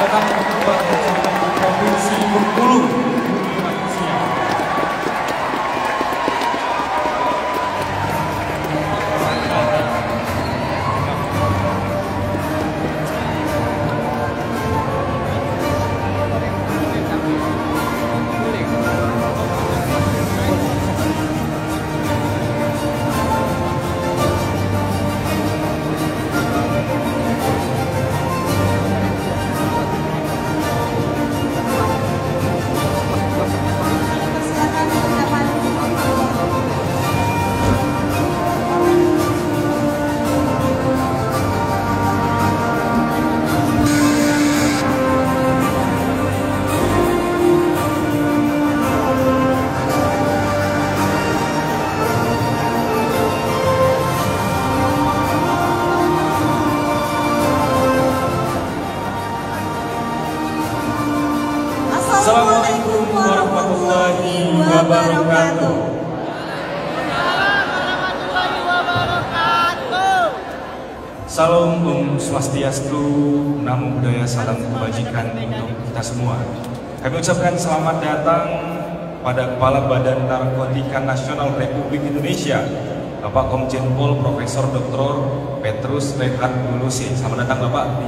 datang ketua Provinsi Bengkulu. Assalamualaikum warahmatullahi wabarakatuh. Salam Om Swastiastu, Namo Buddhaya, salam kebajikan untuk kita semua. Kami ucapkan selamat datang pada Kepala Badan Narkotika Nasional Republik Indonesia, Bapak Komjen Pol Profesor Dr. Petrus Rehat Bulusi. Selamat datang Bapak di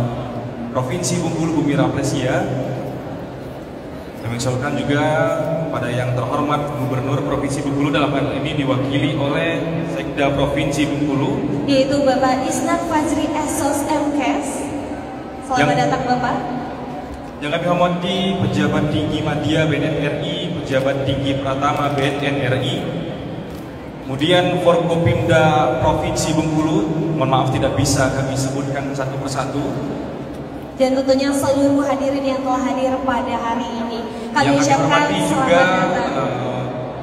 Provinsi Bengkulu Bumi Rafflesia. Kami ucapkan juga pada yang terhormat Gubernur Provinsi Bengkulu, dalam hal ini diwakili oleh Sekda Provinsi Bengkulu, yaitu Bapak Isnat Fajri Esos MKes. Selamat datang Bapak. Yang kami hormati Pejabat Tinggi Madya BNN RI, Pejabat Tinggi Pratama BNN RI, kemudian Forkopimda Provinsi Bengkulu, mohon maaf tidak bisa kami sebutkan satu persatu. Dan tentunya seluruh hadirin yang telah hadir pada hari ini. Kami ucapkan juga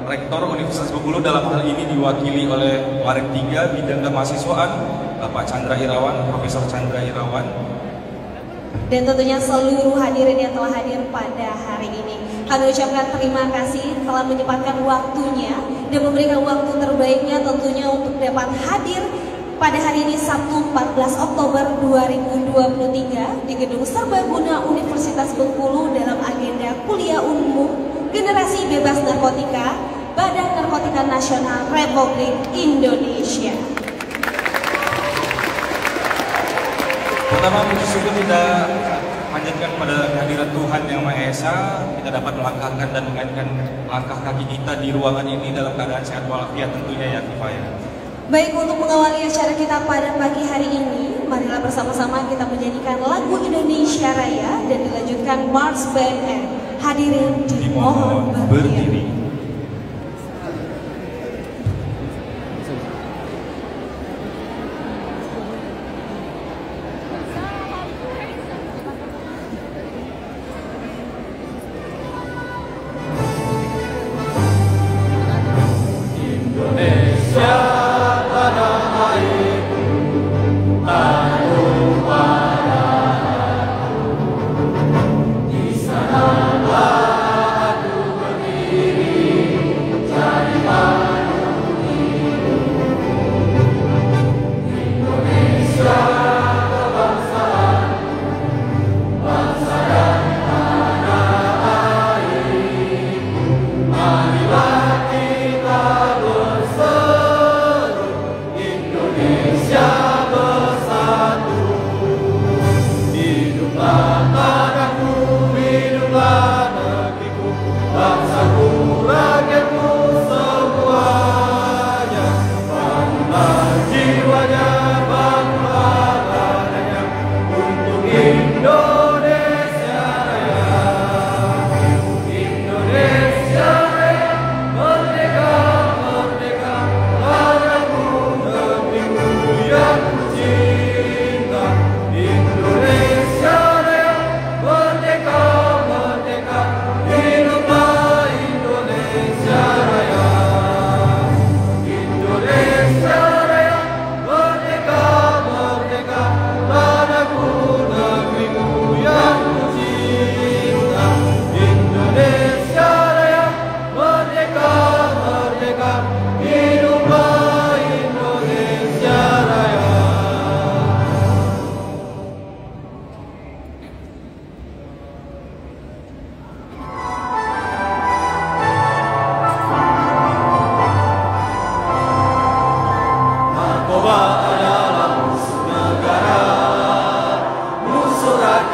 Rektor Universitas Bengkulu, dalam hal ini diwakili oleh Warik 3 Bidang Kemahasiswaan, Bapak Chandra Irawan, Profesor Chandra Irawan. Dan tentunya seluruh hadirin yang telah hadir pada hari ini. Kami ucapkan terima kasih telah menyempatkan waktunya dan memberikan waktu terbaiknya tentunya untuk dapat hadir pada hari ini Sabtu 14 Oktober 2023 di Gedung Serbaguna Universitas Bengkulu dalam agenda kuliah umum Generasi Bebas Narkotika Badan Narkotika Nasional Republik Indonesia. Pertama, puji syukur kita panjatkan pada kehadirat Tuhan Yang Maha Esa, kita dapat melangkahkan dan mengaitkan langkah kaki kita di ruangan ini dalam keadaan sehat walafiat tentunya ya kifayah. Baik, untuk mengawali acara kita pada pagi hari ini, marilah bersama-sama kita menyanyikan lagu Indonesia Raya dan dilanjutkan March Band. Hadirin dimohon berdiri. Di sana aku berdiri.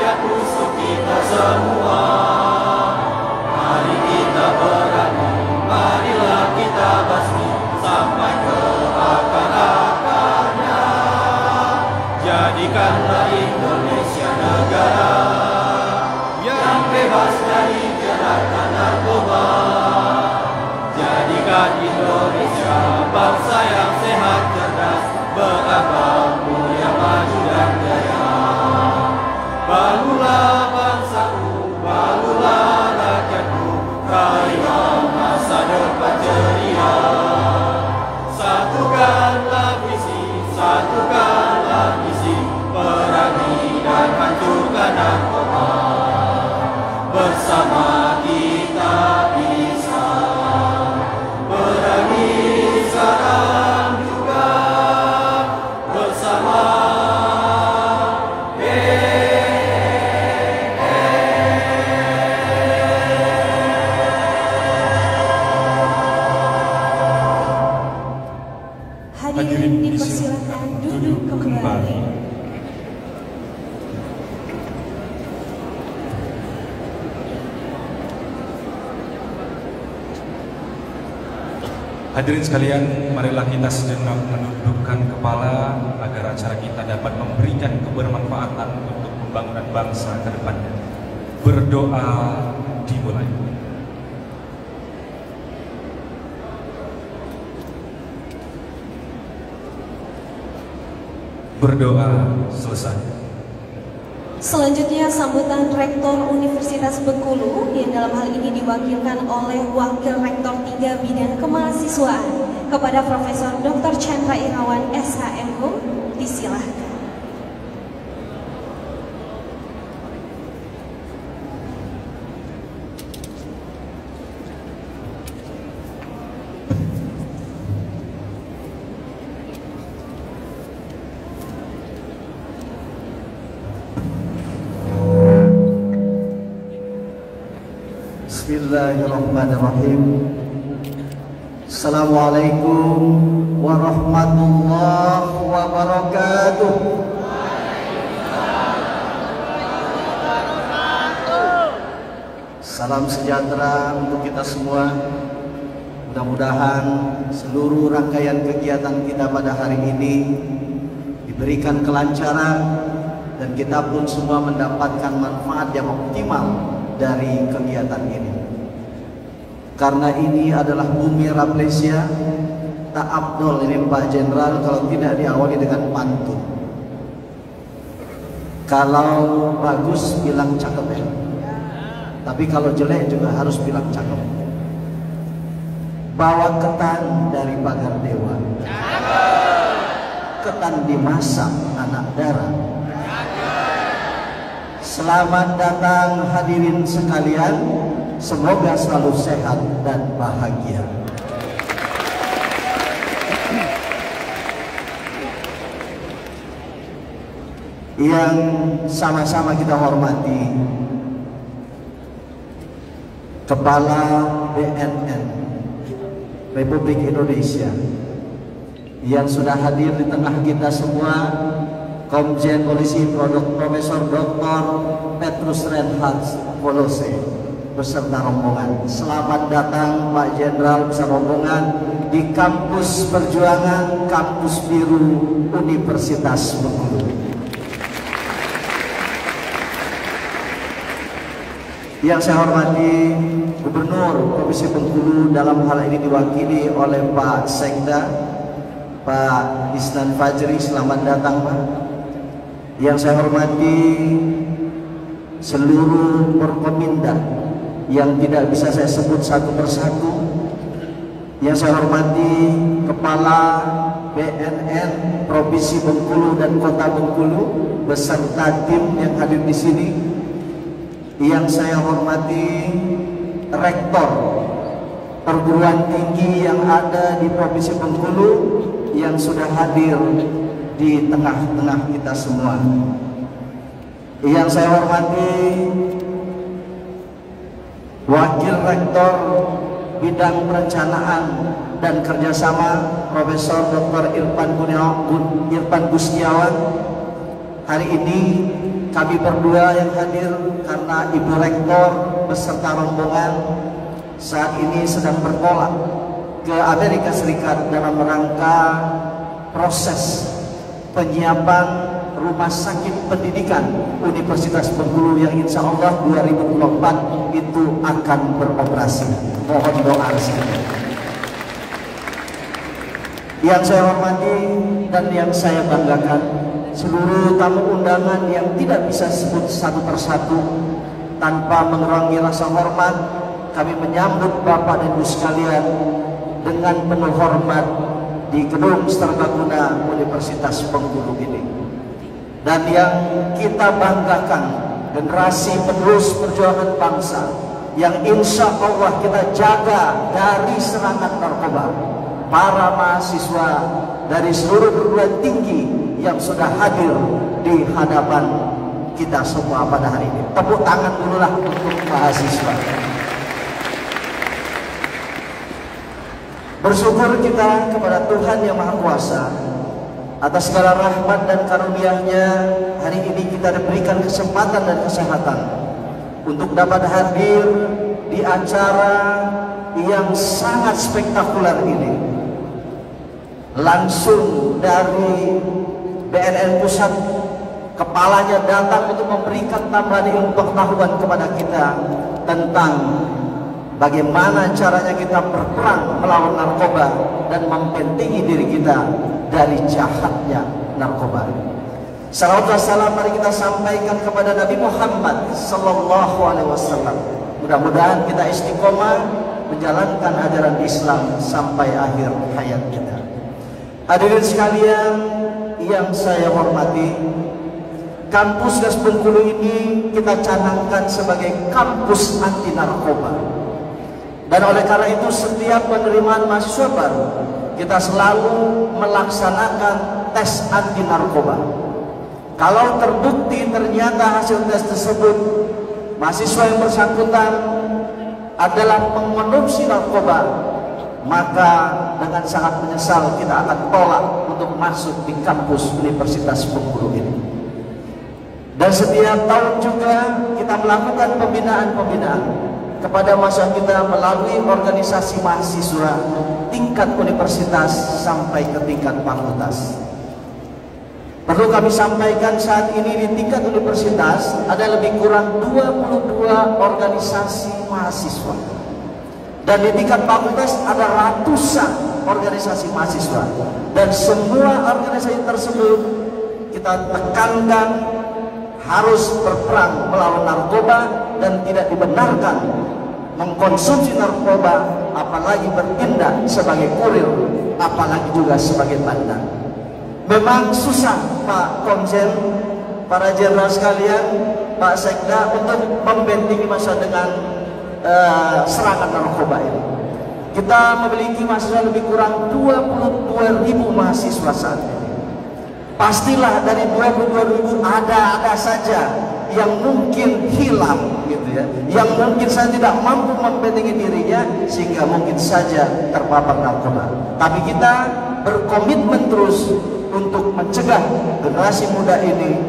rakyat musuh kita semua. Mari kita berani, marilah kita basmi sampai ke akar-akarnya. Jadikanlah Indonesia negara yang bebas dari jeratan narkoba. Jadikan Indonesia bangsa yang sehat, cerdas, berakal, mulia, maju dan jaya. Bangunlah bangsaku, bangunlah rakyatku, raihlah masa depan ceria. Satukanlah visi, satukanlah misi, perangi dan hancurkan narkoba. Bersama kita bisa perangi sekarang juga. Bersama hadirin dipersilakan duduk kembali. Hadirin sekalian, marilah kita sejenak menundukkan kepala agar acara kita dapat memberikan kebermanfaatan untuk pembangunan bangsa ke depannya. Berdoa dimulai. Berdoa selesai. Selanjutnya sambutan Rektor Universitas Bengkulu yang dalam hal ini diwakilkan oleh Wakil Rektor 3 Bidang Kemahasiswaan kepada Profesor Dr. Chandra Irawan SHMHum, disilahkan. Bismillahirrahmanirrahim. Assalamualaikum warahmatullahi wabarakatuh. Salam sejahtera untuk kita semua. Mudah-mudahan seluruh rangkaian kegiatan kita pada hari ini diberikan kelancaran dan kita pun semua mendapatkan manfaat yang optimal dari kegiatan ini. Karena ini adalah bumi Rafflesia, tak abdol ini Pak Jenderal kalau tidak diawali dengan pantun. Kalau bagus bilang cakep ya, tapi kalau jelek juga harus bilang cakep. Bawa ketan dari pagar dewa, ketan dimasak anak darah. Selamat datang hadirin sekalian, semoga selalu sehat dan bahagia. Yang sama-sama kita hormati Kepala BNN Republik Indonesia yang sudah hadir di tengah kita semua, Komjen Polisi Profesor Dr. Petrus Reinhard Volose beserta rombongan. Selamat datang Pak Jenderal beserta rombongan di Kampus Perjuangan Kampus Biru Universitas Bengkulu. Yang saya hormati Gubernur Provinsi Bengkulu, dalam hal ini diwakili oleh Pak Sekda, Pak Isnan Fajri. Selamat datang Pak. Yang saya hormati seluruh Forkominda yang tidak bisa saya sebut satu persatu. Yang saya hormati Kepala BNN Provinsi Bengkulu dan Kota Bengkulu beserta tim yang hadir di sini. Yang saya hormati Rektor perguruan tinggi yang ada di Provinsi Bengkulu yang sudah hadir di tengah-tengah kita semua. Yang saya hormati Wakil Rektor Bidang Perencanaan dan Kerjasama Profesor Dr. Irfan Gustiawan. Hari ini kami berdua yang hadir karena Ibu Rektor beserta rombongan saat ini sedang bertolak ke Amerika Serikat dalam rangka proses penyiapan Rumah Sakit Pendidikan Universitas Bengkulu yang insya Allah 2024 itu akan beroperasi. Mohon doa sekali. Yang saya hormati dan yang saya banggakan, seluruh tamu undangan yang tidak bisa sebut satu persatu tanpa mengurangi rasa hormat, kami menyambut Bapak dan Ibu sekalian dengan penuh hormat di Gedung Serbaguna Universitas Bengkulu ini. Dan yang kita banggakan, generasi penerus perjuangan bangsa yang insya Allah kita jaga dari serangan narkoba. Para mahasiswa dari seluruh perguruan tinggi yang sudah hadir di hadapan kita semua pada hari ini. Tepuk tangan dululah untuk mahasiswa. Bersyukur kita kepada Tuhan Yang Maha Kuasa atas segala rahmat dan karunia-Nya. Hari ini kita diberikan kesempatan dan kesehatan untuk dapat hadir di acara yang sangat spektakuler ini. Langsung dari BNN Pusat, kepalanya datang untuk memberikan tambahan ilmu pengetahuan kepada kita tentang bagaimana caranya kita berperang melawan narkoba dan membentengi diri kita dari jahatnya narkoba. Salawat dan salam mari kita sampaikan kepada Nabi Muhammad sallallahu alaihi wasallam. Mudah-mudahan kita istiqomah menjalankan ajaran Islam sampai akhir hayat kita. Hadirin sekalian yang saya hormati, kampus Gas Bengkulu ini kita canangkan sebagai kampus anti narkoba. Dan oleh karena itu setiap penerimaan mahasiswa baru kita selalu melaksanakan tes anti narkoba. Kalau terbukti ternyata hasil tes tersebut mahasiswa yang bersangkutan adalah mengkonsumsi narkoba, maka dengan sangat menyesal kita akan tolak untuk masuk di kampus Universitas Bengkulu ini. Dan setiap tahun juga kita melakukan pembinaan-pembinaan kepada mahasiswa kita melalui organisasi mahasiswa tingkat universitas sampai ke tingkat fakultas. Perlu kami sampaikan saat ini di tingkat universitas ada lebih kurang 22 organisasi mahasiswa. Dan di tingkat fakultas ada ratusan organisasi mahasiswa. Dan semua organisasi tersebut kita tekankan harus berperang melawan narkoba dan tidak dibenarkan mengkonsumsi narkoba, apalagi bertindak sebagai kurir, apalagi juga sebagai bandar. Memang susah Pak Komjen, para jenderal sekalian, Pak Sekda untuk membentengi masa dengan serangan narkoba ini. Kita memiliki mahasiswa lebih kurang 22.000 mahasiswa saat ini. Pastilah dari 22.000 ada saja yang mungkin hilang gitu ya, yang mungkin saya tidak mampu membentengi dirinya sehingga mungkin saja terpapar narkoba. Tapi kita berkomitmen terus untuk mencegah generasi muda ini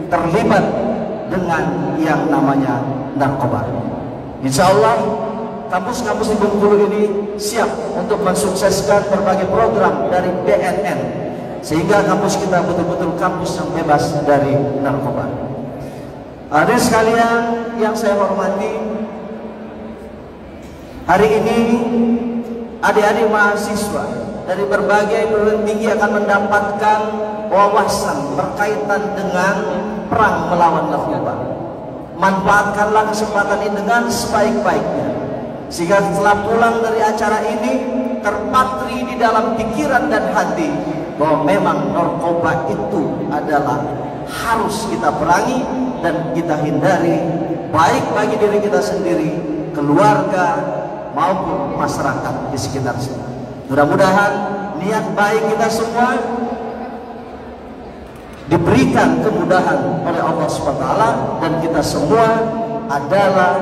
terlibat dengan yang namanya narkoba. Insya Allah kampus-kampus di Bengkulu ini siap untuk mensukseskan berbagai program dari BNN sehingga kampus kita betul-betul kampus yang bebas dari narkoba. Hadirin sekalian yang saya hormati, hari ini adik-adik mahasiswa dari berbagai perguruan tinggi akan mendapatkan wawasan berkaitan dengan perang melawan narkoba. Manfaatkanlah kesempatan ini dengan sebaik-baiknya sehingga setelah pulang dari acara ini terpatri di dalam pikiran dan hati bahwa memang narkoba itu adalah harus kita perangi dan kita hindari, baik bagi diri kita sendiri, keluarga maupun masyarakat di sekitar sini. Mudah-mudahan niat baik kita semua diberikan kemudahan oleh Allah SWT dan kita semua adalah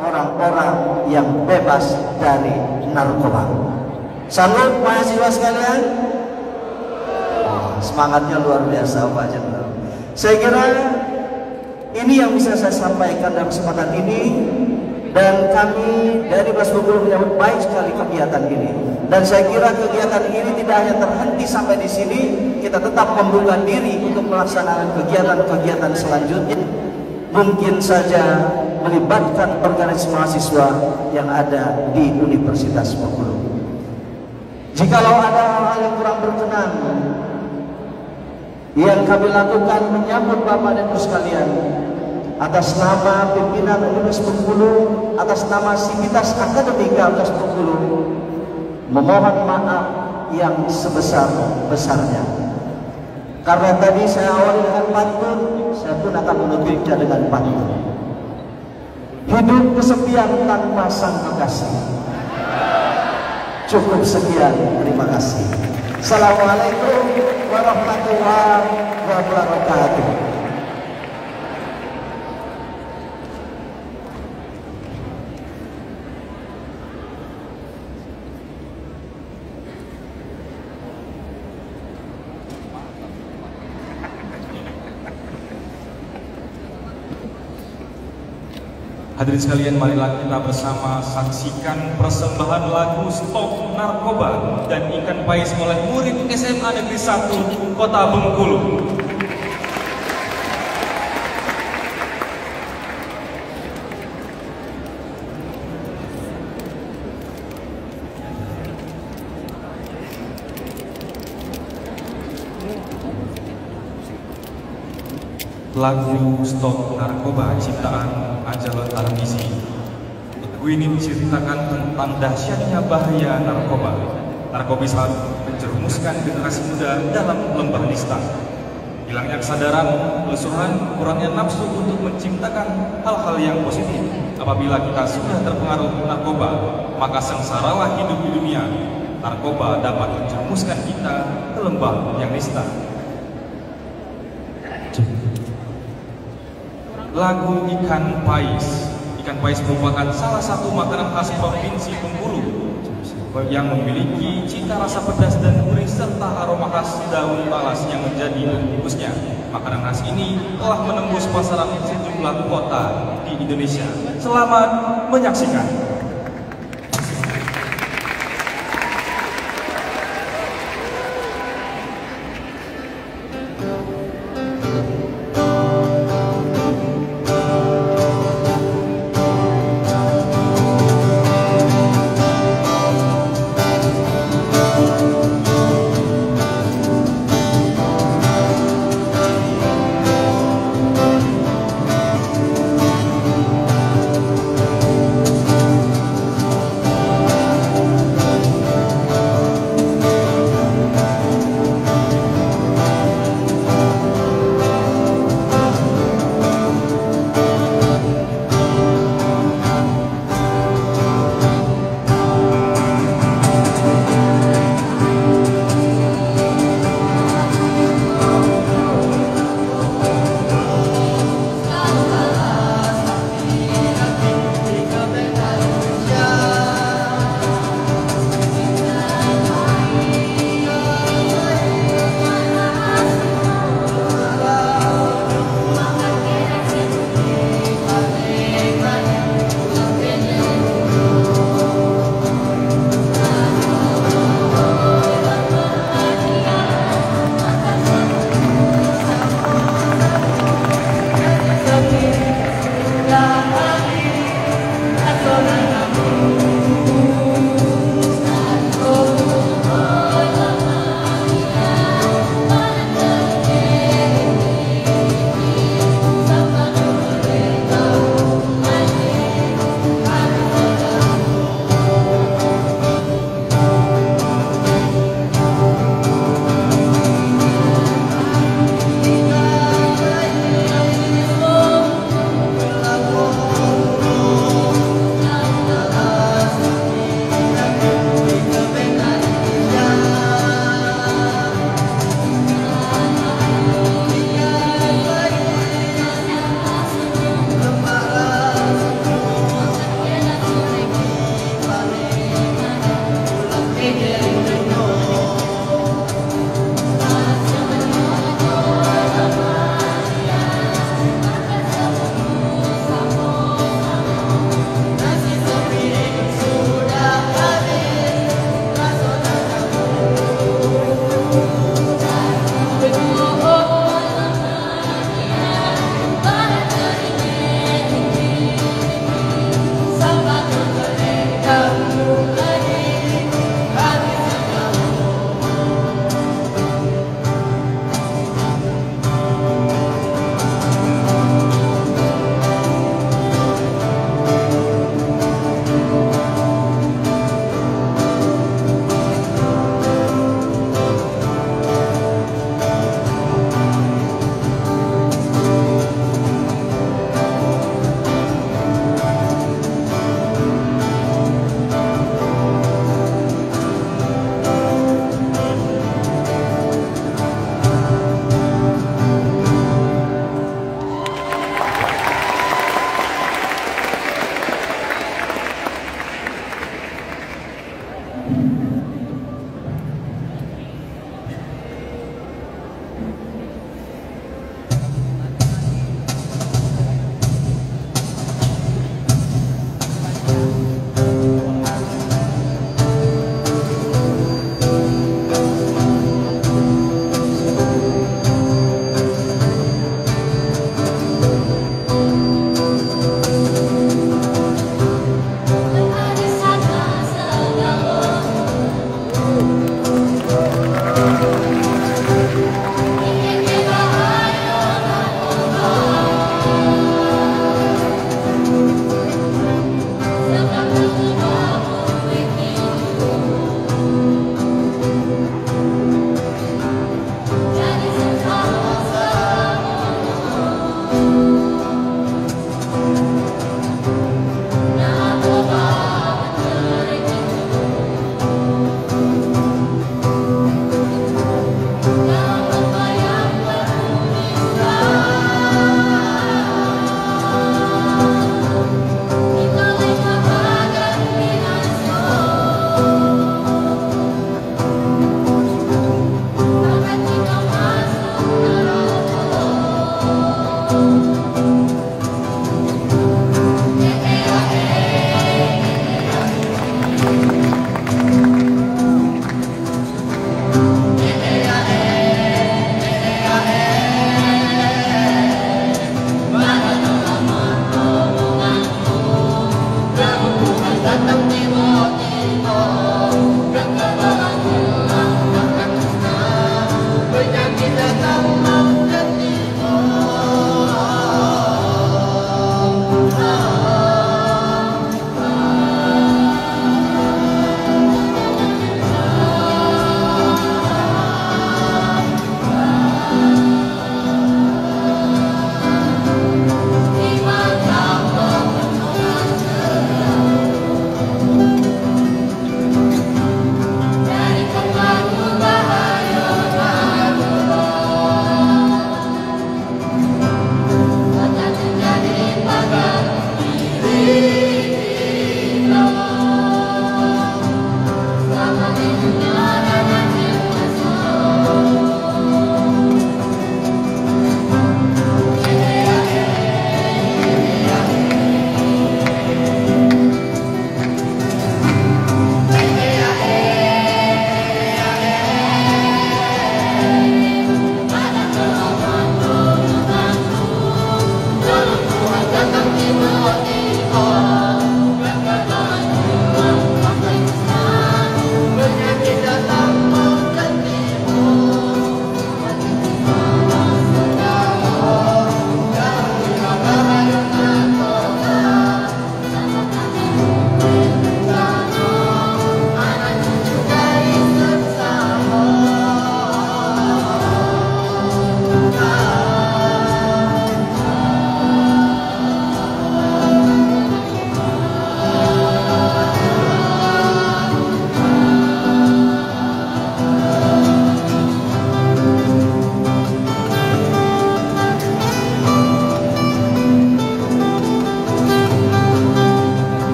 orang-orang yang bebas dari narkoba. Salut mahasiswa sekalian. Semangatnya luar biasa Pak Jenderal. Saya kira Ini yang bisa saya sampaikan dalam kesempatan ini, dan kami dari Bas Bengkulu menyambut baik sekali kegiatan ini. Dan saya kira kegiatan ini tidak hanya terhenti sampai di sini, kita tetap membuka diri untuk melaksanakan kegiatan-kegiatan selanjutnya. Mungkin saja melibatkan organisasi mahasiswa yang ada di Universitas Bengkulu. Jikalau ada hal-hal yang kurang berkenan yang kami lakukan menyambut Bapak dan Ibu sekalian, atas nama pimpinan Universitas Bengkulu, atas nama Sivitas Akademika Universitas Bengkulu, memohon maaf yang sebesar-besarnya. Karena tadi saya awali dengan pantun, saya pun akan menutupnya dengan pantun. Hidup kesepian tanpa sang kekasih. Cukup sekian, terima kasih. Assalamualaikum warahmatullahi wabarakatuh. Hadirin sekalian, marilah kita bersama saksikan persembahan lagu Stop Narkoba dan Ikan Pais oleh murid SMA Negeri 1 Kota Bengkulu. Lagu Stop Narkoba ciptaan Anjalon Tarmizi. Lagu ini menceritakan tentang dahsyatnya bahaya narkoba. Narkoba menjerumuskan generasi muda dalam lembah nista. Hilangnya kesadaran, kelusuhan, kurangnya nafsu untuk menciptakan hal-hal yang positif. Apabila kita sudah terpengaruh narkoba, maka sengsaralah hidup di dunia. Narkoba dapat menjerumuskan kita ke lembah yang nista. Lagu Ikan Pais. Ikan Pais merupakan salah satu makanan khas Provinsi Bengkulu yang memiliki cita rasa pedas dan gurih serta aroma khas daun talas yang menjadi bungkusnya. Makanan khas ini telah menembus pasaran sejumlah kota di Indonesia. Selamat menyaksikan.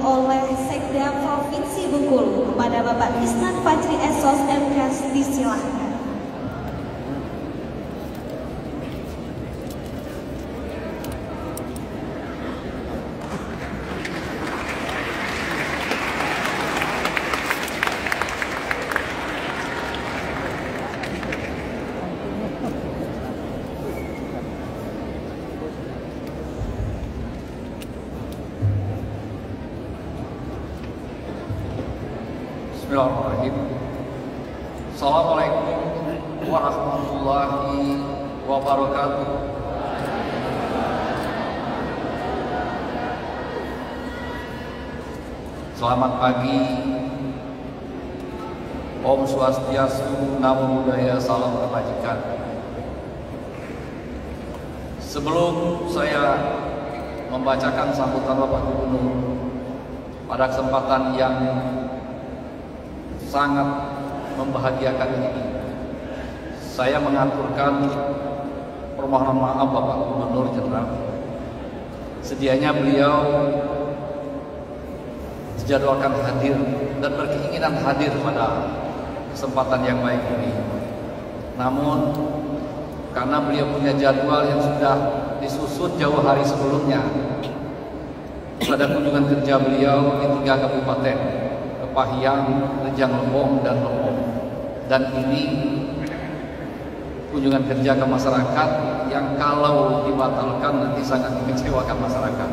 oleh Sekda Provinsi Bengkulu kepada Bapak Isnan Fajri Esos MKes, disilahkan. Bismillahirrahmanirrahim. Assalamualaikum warahmatullahi wabarakatuh. Selamat pagi. Om Swastiastu, Namo Buddhaya, salam kebajikan. Sebelum saya membacakan sambutan Bapak Gubernur pada kesempatan yang sangat membahagiakan ini, saya mengaturkan permohonan maaf Bapak Gubernur Jenderal. Sedianya beliau dijadwalkan hadir dan berkeinginan hadir pada kesempatan yang baik ini. Namun karena beliau punya jadwal yang sudah disusun jauh hari sebelumnya, pada kunjungan kerja beliau di 3 kabupaten, Kepahyang, Rejang Lebong, dan Lebong. Dan ini kunjungan kerja ke masyarakat yang kalau dibatalkan nanti sangat mengecewakan masyarakat.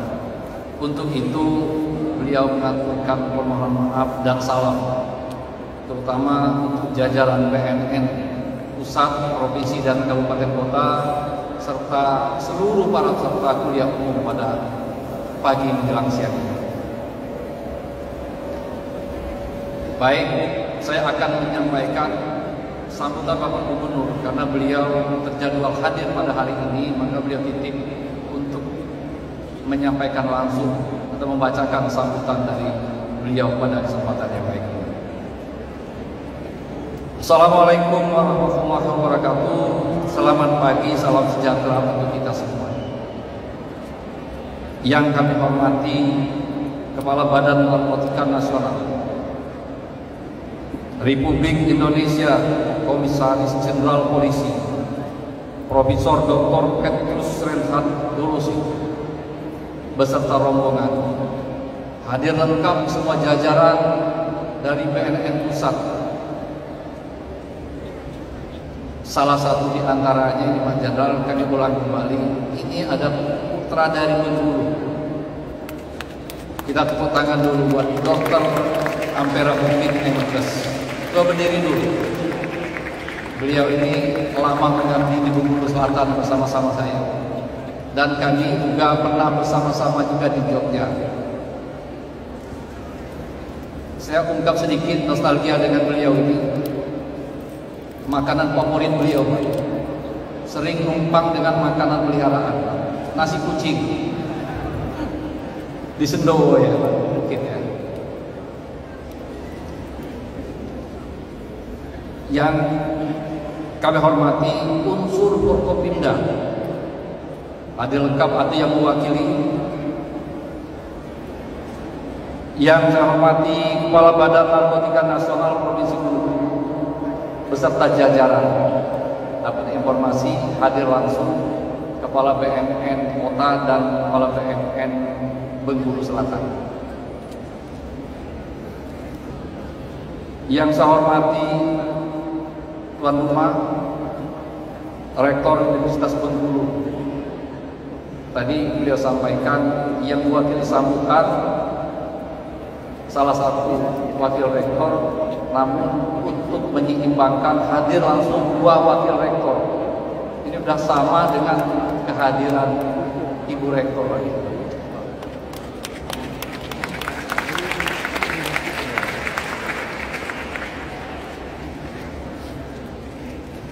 Untuk itu beliau mengaturkan permohonan maaf dan salam, terutama untuk jajaran BNN pusat, provinsi, dan kabupaten kota, serta seluruh para peserta kuliah umum pada pagi menjelang siang ini. Baik, saya akan menyampaikan sambutan Bapak Gubernur karena beliau terjadwal hadir pada hari ini, maka beliau titip untuk menyampaikan langsung atau membacakan sambutan dari beliau pada kesempatan yang baik ini. Assalamualaikum warahmatullahi wabarakatuh. Selamat pagi, salam sejahtera untuk kita semua. Yang kami hormati Kepala Badan Narkotika Nasional Republik Indonesia, Komisaris Jenderal Polisi Profesor Dr. Petrus Renhat Dulusi beserta rombongan, hadir lengkap semua jajaran dari BNN Pusat. Salah satu di antaranya ini Mas Jenderal, kami ulang kembali, ini ada putra dari Bengkulu. Kita tepuk tangan dulu buat Dr. Ampera Mungkin MKes. Coba berdiri dulu. Beliau ini lama mengabdi di Bengkulu Selatan bersama-sama saya. Dan kami juga pernah bersama-sama juga di Jogja. Saya ungkap sedikit nostalgia dengan beliau ini. Makanan favorit beliau sering numpang dengan makanan peliharaan, nasi kucing di Sendowo ya mungkin ya. Yang kami hormati unsur Forkopimda, ada lengkap, ada yang mewakili. Yang saya hormati Kepala Badan Narkotika Nasional Provinsi Bengkulu beserta jajaran, dapat informasi hadir langsung Kepala BNN Kota dan Kepala BNN Bengkulu Selatan. Yang saya hormati tuan rumah Rektor Universitas Bengkulu. Tadi beliau sampaikan yang mewakili sambutan salah satu wakil rektor, namun untuk menyeimbangkan hadir langsung 2 wakil rektor. Ini sudah sama dengan kehadiran Ibu Rektor lagi.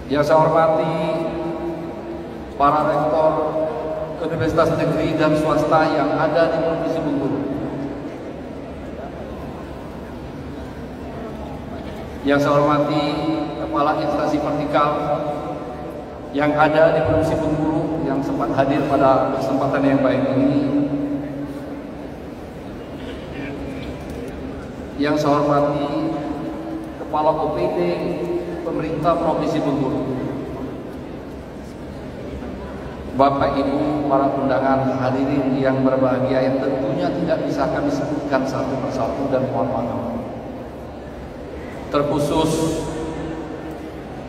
Yang saya hormati para rektor universitas negeri dan swasta yang ada di Provinsi Bengkulu. Yang saya hormati kepala instansi vertikal yang ada di Provinsi Bengkulu yang sempat hadir pada kesempatan yang baik ini. Yang saya hormati kepala OPD pemerintah Provinsi Bengkulu, Bapak Ibu para undangan hadirin yang berbahagia yang tentunya tidak bisa kami sebutkan satu persatu dan mohon maaf. Terkhusus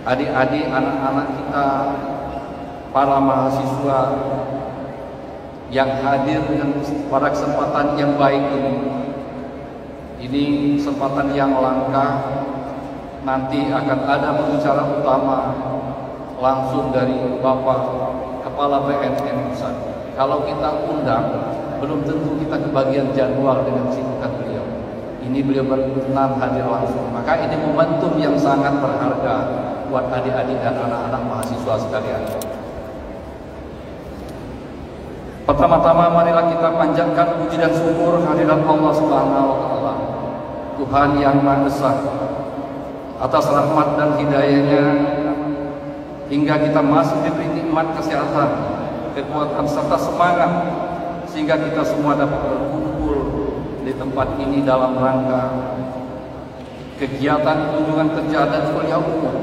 adik-adik, anak-anak kita, para mahasiswa yang hadir dengan pada kesempatan yang baik ini. Ini kesempatan yang langka. Nanti akan ada pembicara utama langsung dari Bapak Kepala BNN Pusat. Kalau kita undang, belum tentu kita kebagian jadwal dengan sibukan beliau. Ini beliau berkenan hadir langsung. Maka ini momentum yang sangat berharga buat adik-adik dan anak-anak mahasiswa sekalian. Pertama-tama marilah kita panjatkan puji dan syukur kehadirat Allah Subhanahu wa taala, Tuhan yang Maha Esa, atas rahmat dan hidayahnya hingga kita masih diberi nikmat kesehatan, kekuatan serta semangat sehingga kita semua dapat berkumpul di tempat ini dalam rangka kegiatan kunjungan kerja dan kuliah umum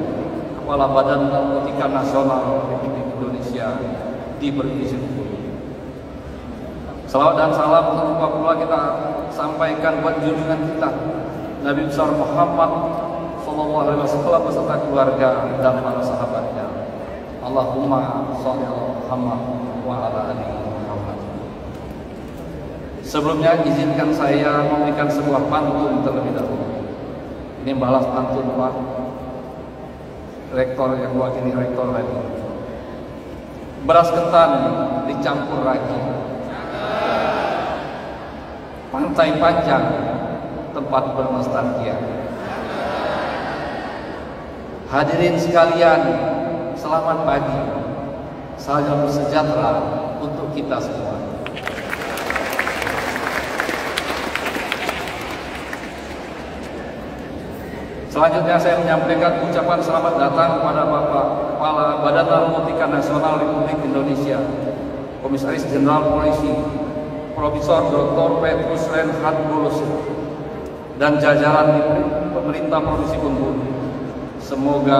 Kepala Badan Narkotika Nasional Republik Indonesia di Provinsi Bengkulu. Salawat dan salam serupa pula kita sampaikan buat junjungan kita Nabi besar Muhammad Sallallahu Alaihi Wasallam beserta keluarga dan para sahabatnya. Allahumma sholli ala Muhammad wa ala ali Muhammad. Sebelumnya izinkan saya memberikan sebuah pantun terlebih dahulu. Ini balas pantun Pak Rektor yang mewakili rektor tadi. Beras ketan dicampur ragi, pantai panjang tempat bernostalgia. Hadirin sekalian, selamat pagi. Salam sejahtera untuk kita semua. Selanjutnya saya menyampaikan ucapan selamat datang kepada Bapak Kepala Badan Narkotika Nasional Republik Indonesia, Komisaris Jenderal Polisi, Profesor Dr. Petrus Reinhard Bulus, dan jajaran pemerintah Provinsi Bengkulu. Semoga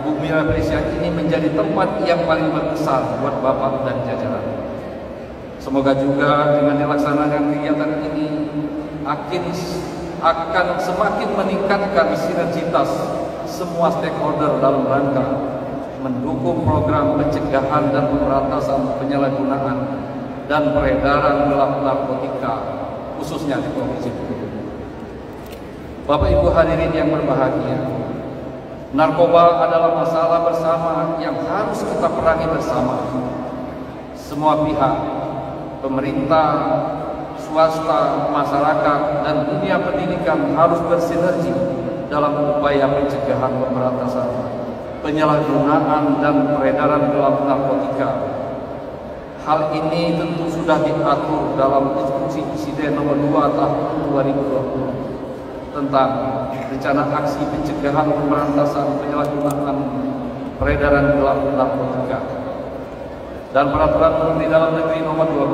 Bumi Apresiasi ini menjadi tempat yang paling berkesan buat Bapak dan jajaran. Semoga juga dengan dilaksanakan kegiatan ini akan semakin meningkatkan sinergitas semua stakeholder dalam rangka mendukung program pencegahan dan pemberantasan penyalahgunaan dan peredaran gelap narkotika khususnya di Provinsi Bengkulu. Bapak Ibu hadirin yang berbahagia, narkoba adalah masalah bersama yang harus kita perangi bersama. Semua pihak, pemerintah, swasta, masyarakat, dan dunia pendidikan harus bersinergi dalam upaya pencegahan pemberantasan penyalahgunaan dan peredaran gelap narkotika. Hal ini tentu sudah diatur dalam Instruksi Presiden Nomor 2 Tahun 2020 tentang Rencana Aksi Pencegahan Pemberantasan Penyalahgunaan Peredaran Gelap Narkotika dan Peraturan Menteri Dalam Negeri Nomor 12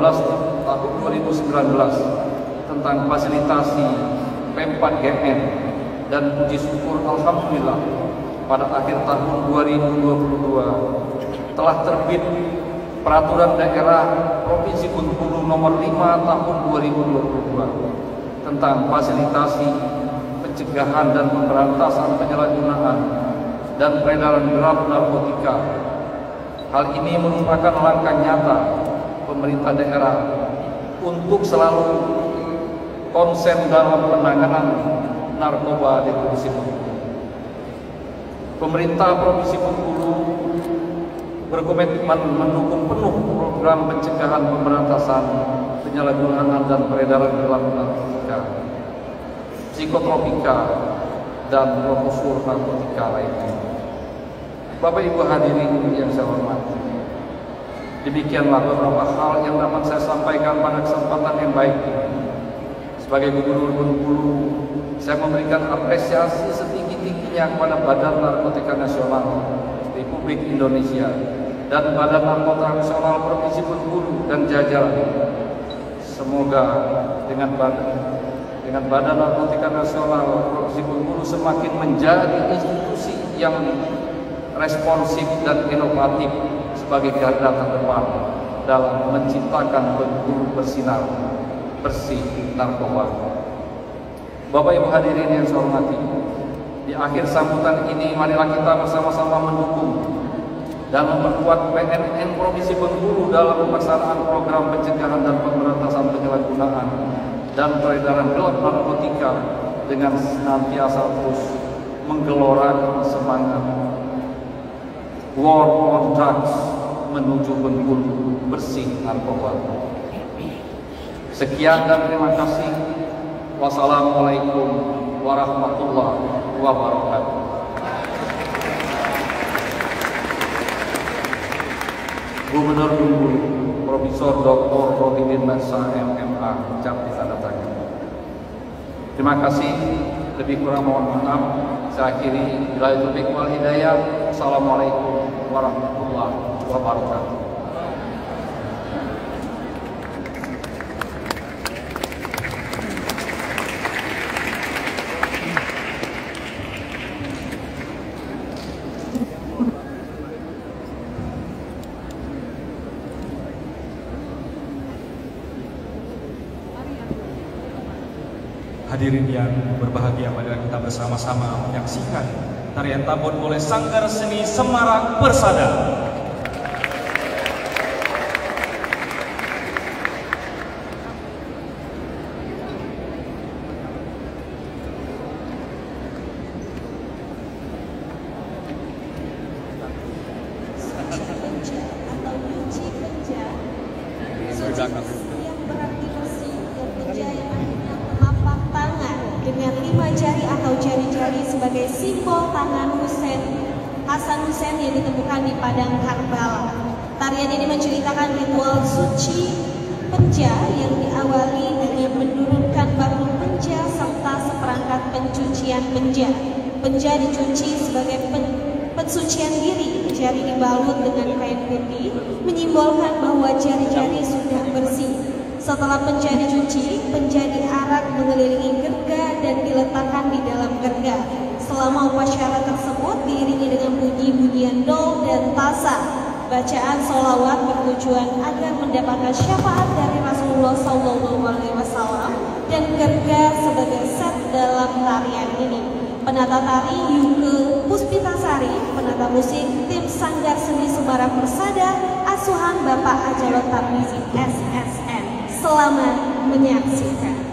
Tahun 2019 tentang fasilitasi P4GN, dan puji syukur alhamdulillah pada akhir tahun 2022 telah terbit Peraturan Daerah Provinsi Bengkulu Nomor 5 Tahun 2022 tentang fasilitasi pencegahan dan pemberantasan penyalahgunaan dan peredaran gelap narkotika. Hal ini merupakan langkah nyata pemerintah daerah untuk selalu konsen dalam penanganan narkoba di Provinsi Bengkulu. Pemerintah Provinsi Bengkulu berkomitmen mendukung penuh program pencegahan pemberantasan penyalahgunaan dan peredaran gelap narkotika, psikotropika, dan proposur narkotika lainnya. Bapak Ibu hadirin yang saya hormati, demikianlah beberapa hal yang dapat saya sampaikan pada kesempatan yang baik ini. Sebagai Gubernur Bengkulu, saya memberikan apresiasi setinggi-tingginya kepada Badan Narkotika Nasional Republik Indonesia dan Badan Narkotika Nasional Provinsi Bengkulu dan jajaran. Semoga dengan Badan Narkotika Nasional Provinsi Bengkulu semakin menjadi institusi yang responsif dan inovatif sebagai garda terdepan dalam menciptakan Bengkulu bersinar bersih narkoba. Bapak Ibu hadirin yang saya hormati, di akhir sambutan ini marilah kita bersama-sama mendukung dan memperkuat BNN Provinsi Bengkulu dalam pelaksanaan program pencegahan dan pemberantasan penyalahgunaan dan peredaran gelap narkotika dengan senantiasa terus menggelorakan semangat War on Drugs menuju Bengkulu bersih narkoba. Sekian dan terima kasih. Wassalamualaikum warahmatullahi wabarakatuh. Gubernur Bengkulu Profesor Dr. Rohidin Masa MMA, ucap tanda tangan. Terima kasih. Lebih kurang mohon maaf. Saya akhiri. Bila taufik wal hidayah. Assalamualaikum warahmatullahi wabarakatuh. Hadirin yang berbahagia, marilah kita bersama-sama menyaksikan tarian tabon oleh Sanggar Seni Semarak Persada. Dengan 5 jari atau jari-jari sebagai simbol tangan Hasan Hussein yang ditemukan di Padang Karbala. Tarian ini menceritakan ritual suci penja yang diawali dengan menurunkan batu penja serta seperangkat pencucian penja. Penjari cuci sebagai pensucian diri, jari dibalut dengan kain putih, menyimbolkan bahwa jari-jari sudah bersih. Setelah penjari cuci, penjari arak mengelilingi gerga dan diletakkan di dalam gerga. Selama upacara tersebut diiringi dengan bunyi-bunyian dol dan tasa. Bacaan sholawat bertujuan agar mendapatkan syafaat dari Rasulullah SAW dan gerga sebagai set dalam tarian ini. Penata tari Yuke Puspitasari, penata musik tim Sanggar Seni Semarang Persada, asuhan Bapak Ajalot Tarmizi SSN. Selamat menyaksikan.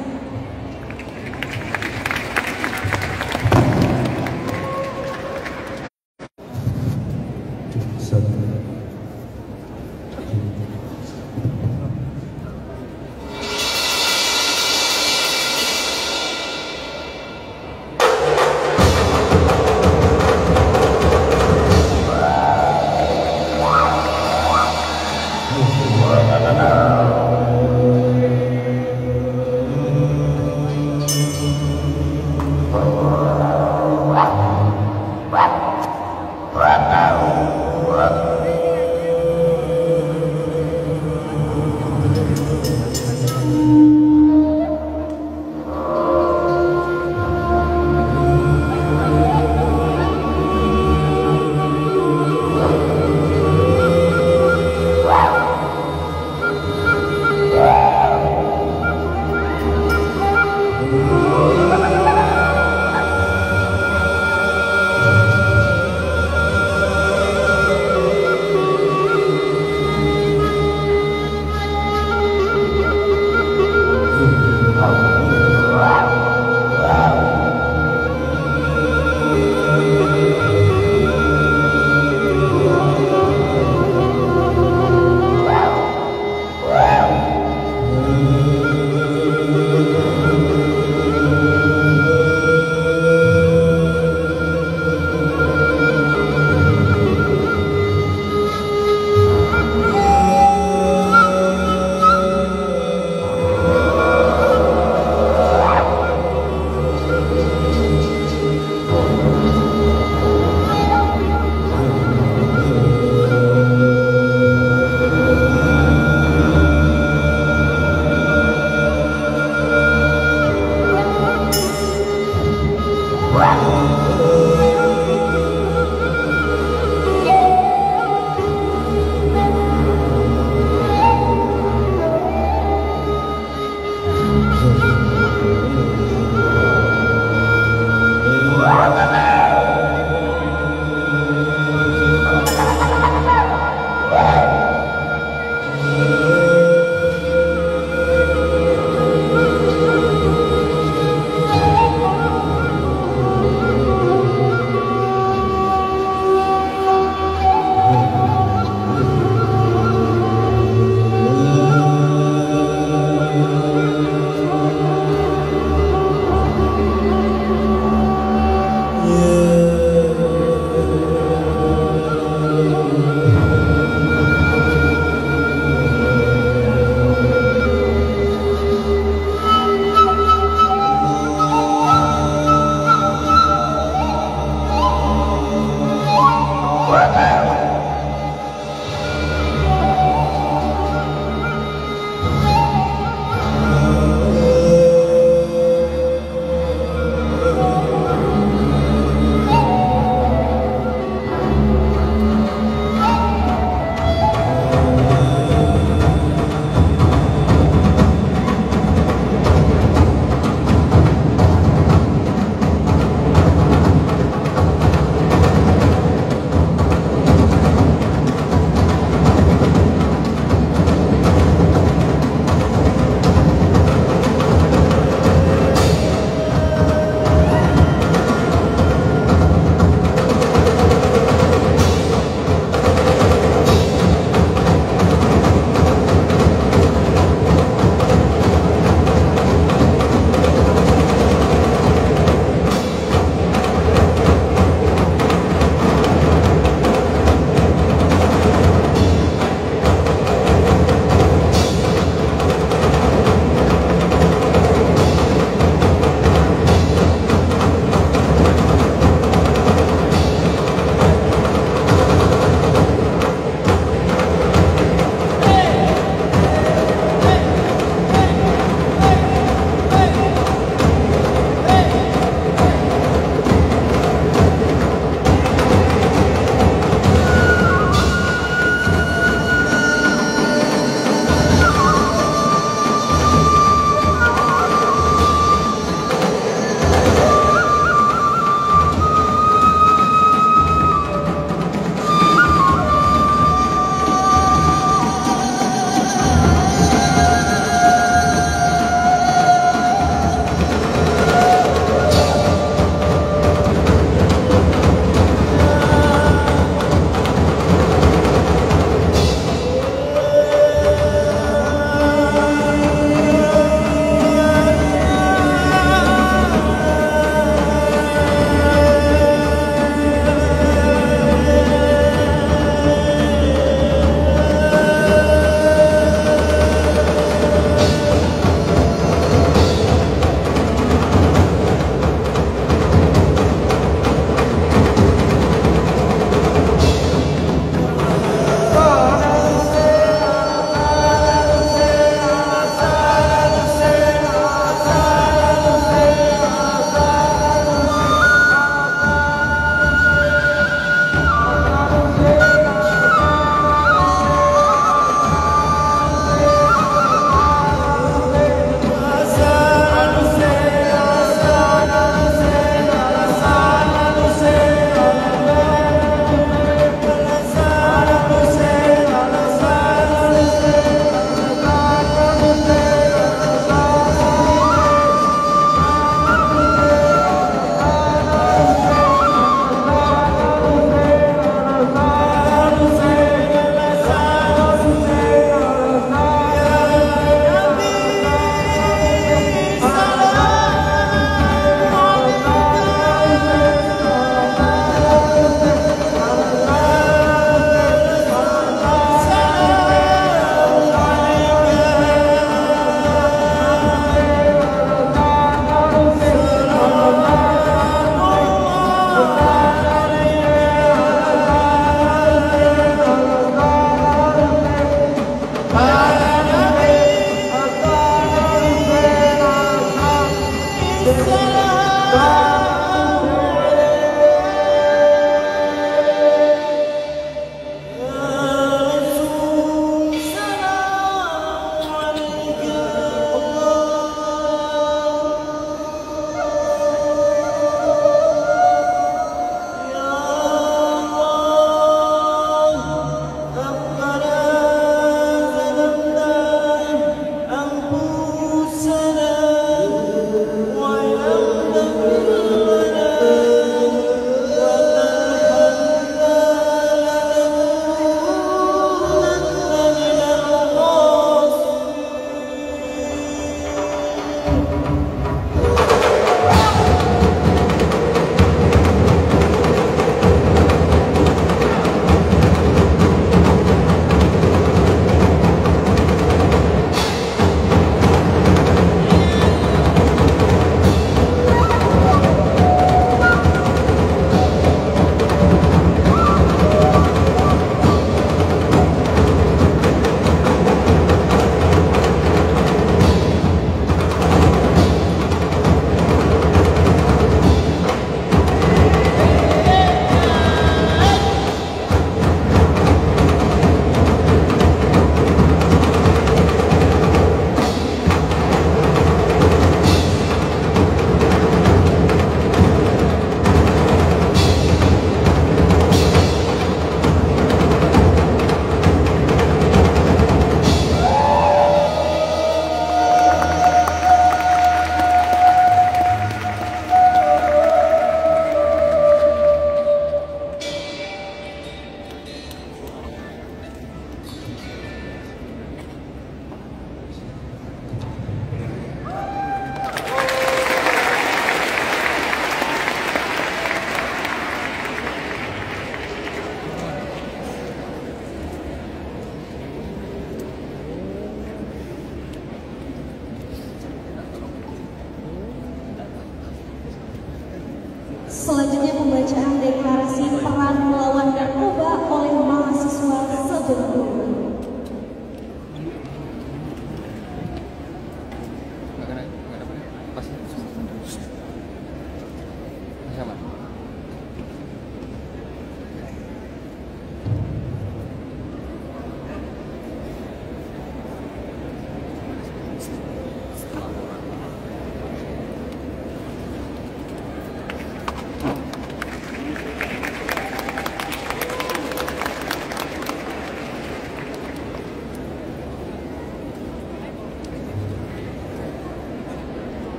Selanjutnya pembacaan deklarasi peran melawan narkoba oleh mahasiswa Sebengkulu.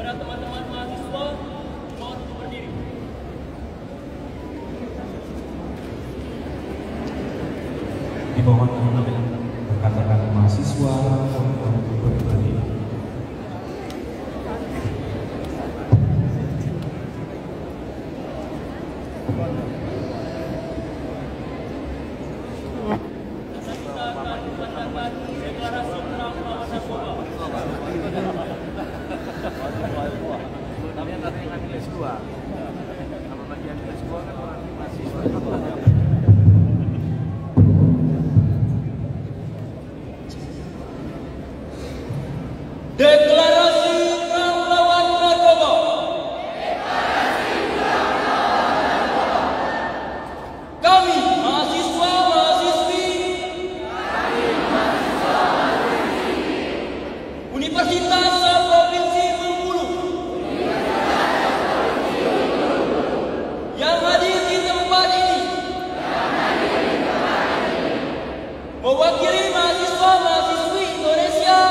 Teman-teman mahasiswa, mohon untuk berdiri. Di bawah rekan-rekan mahasiswa untuk berdiri. Deklarasi perang melawan narkoba. Kami mahasiswa-mahasiswi Universitas Provinsi Bengkulu yang hadir di tempat ini mewakili mahasiswa-mahasiswi Indonesia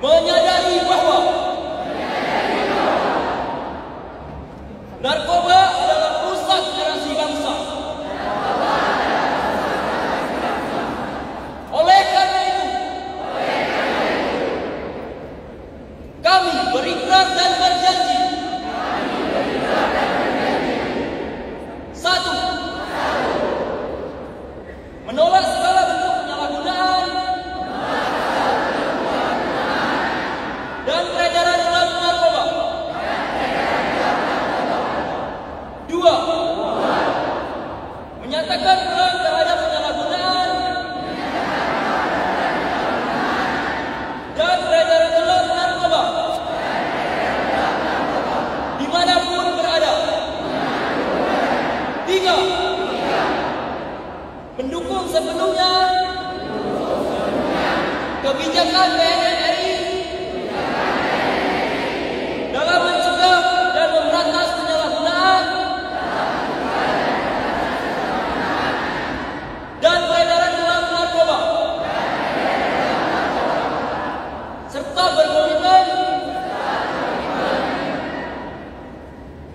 menyadari bahwa narkoba adalah rusak generasi bangsa. Oleh karena itu, kami berikrar dan berjanji. Satu, menolak segala bentuk penyalahgunaan dan peredaran gelap narkoba. Dua, menyatakan perang terhadap penyalahgunaan dan peredaran gelap narkoba dimanapun berada. Tiga, mendukung sepenuhnya kebijakan PNRI dalam mencegah dan memberantas penyalahgunaan dan peredaran gelap narkoba, serta berkomitmen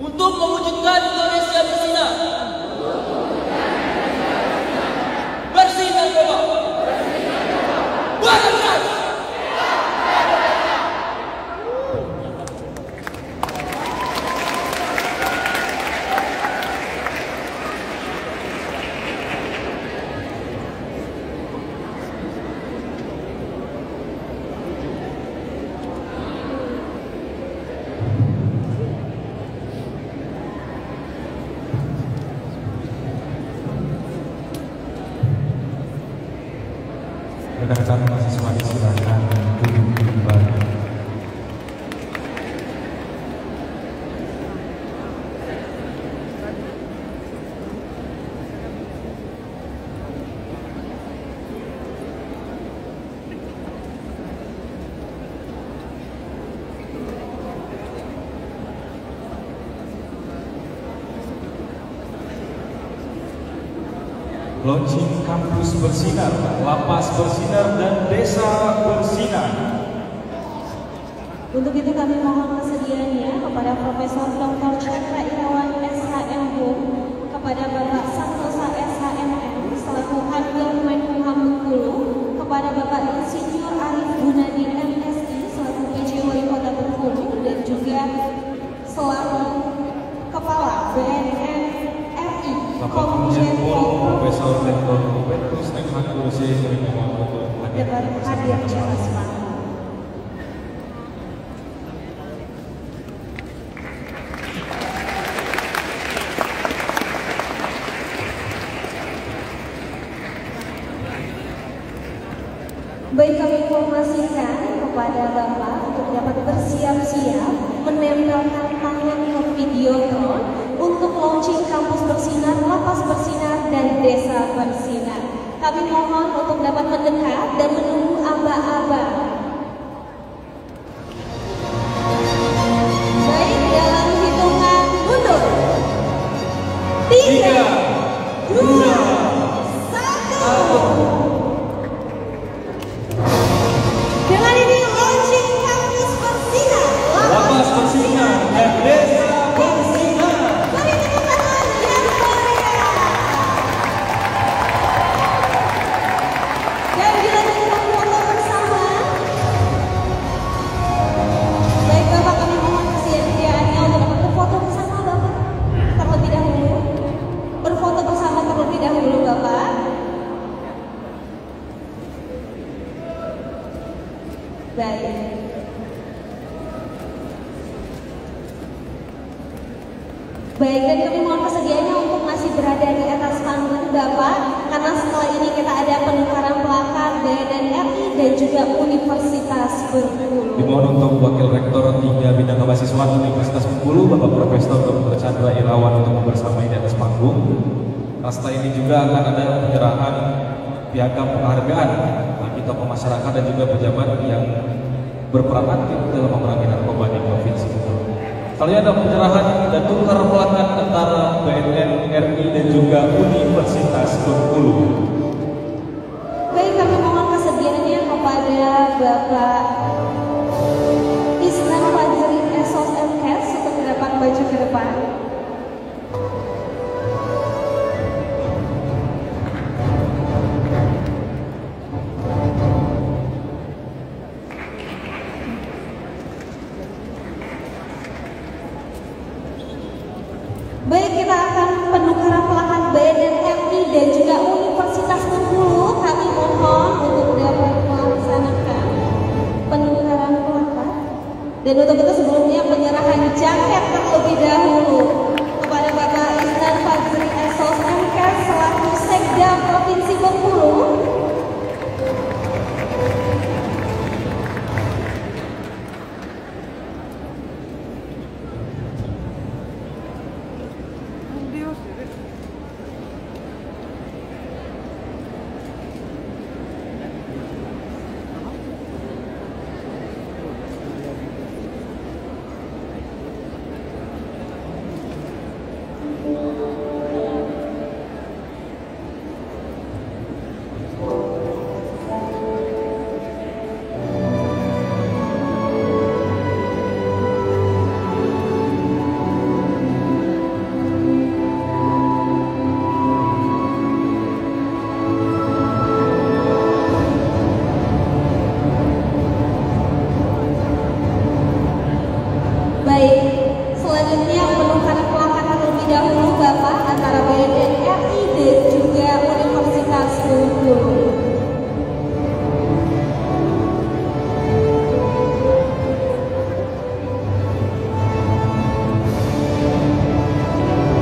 untuk mewujudkan Indonesia bersinar, bersih narkoba, barangkali. launching kampus bersinar, lapas bersinar, dan desa bersinar. Untuk itu kami mohon kesediaannya kepada Profesor Dr. Chandra Irawan SHM kepada Bapak Santosa SHMM selaku Kanwil Kemenkumham Bengkulu, kepada Bapak Insinyur Arif Gunadi MSI selaku PJ Wali Kota Bengkulu, dan juga selaku Kepala BNN RI Bapak Komjen Pol Profesor Dr. Petrus M. Hakurusi dapat hadir di atas panggung. Baik, kami informasikan kepada Bapak untuk dapat bersiap-siap menempelkan tangan ke videotron untuk launching kampus bersinar, lapas bersinar, dan desa bersinar. Kami mohon untuk dapat mendekat dan menunggu aba-aba. Baik, dalam hitungan mundur. 3, 2, 1. Dengan ini launching kampus bersinar, lapas bersinar, dan desa bersinar. Beri tepuk tangan yang meriah. Dan dilanjutkan foto bersama. Baik Bapak, kami mohon kesediaannya untuk dapat berfoto bersama Bapak terlebih dahulu. Berfoto bersama terlebih dahulu Bapak. Baik. Baik, dan kami mohon kesediaannya untuk masih berada di atas panggung Bapak, karena setelah ini kita ada penukaran plakat BNN RI dan juga Universitas Bengkulu. Dimohon untuk Wakil Rektor 3 Bidang Kemahasiswaan Universitas Bengkulu, Bapak Profesor Dr. Chandra Irawan untuk membersamai di atas panggung. Setelah ini juga akan ada penyerahan piagam penghargaan bagi tokoh masyarakat dan juga pejabat yang berperan aktif dalam memerangi narkoba di Provinsi Bengkulu. Kali ada penyerahan dan tukar plakat antara BNN RI dan juga Universitas Bengkulu. Baik, kami mohon kesediaannya kepada Bapak Isnan Fajri Esos MKes untuk dapat maju ke depan. Baik, kita akan penukaran plakat BNN RI dan juga Universitas Bengkulu. Kami mohon untuk dapat melaksanakan penukaran plakat. Dan untuk itu sebelumnya penyerahan jaket terlebih dahulu kepada Bapak Isnan Fajri Esos MKes selaku Sekda Provinsi Bengkulu. Baik, selanjutnya penukaran plakat terlebih dahulu Bapak antara BNN RI dan juga Universitas Bengkulu.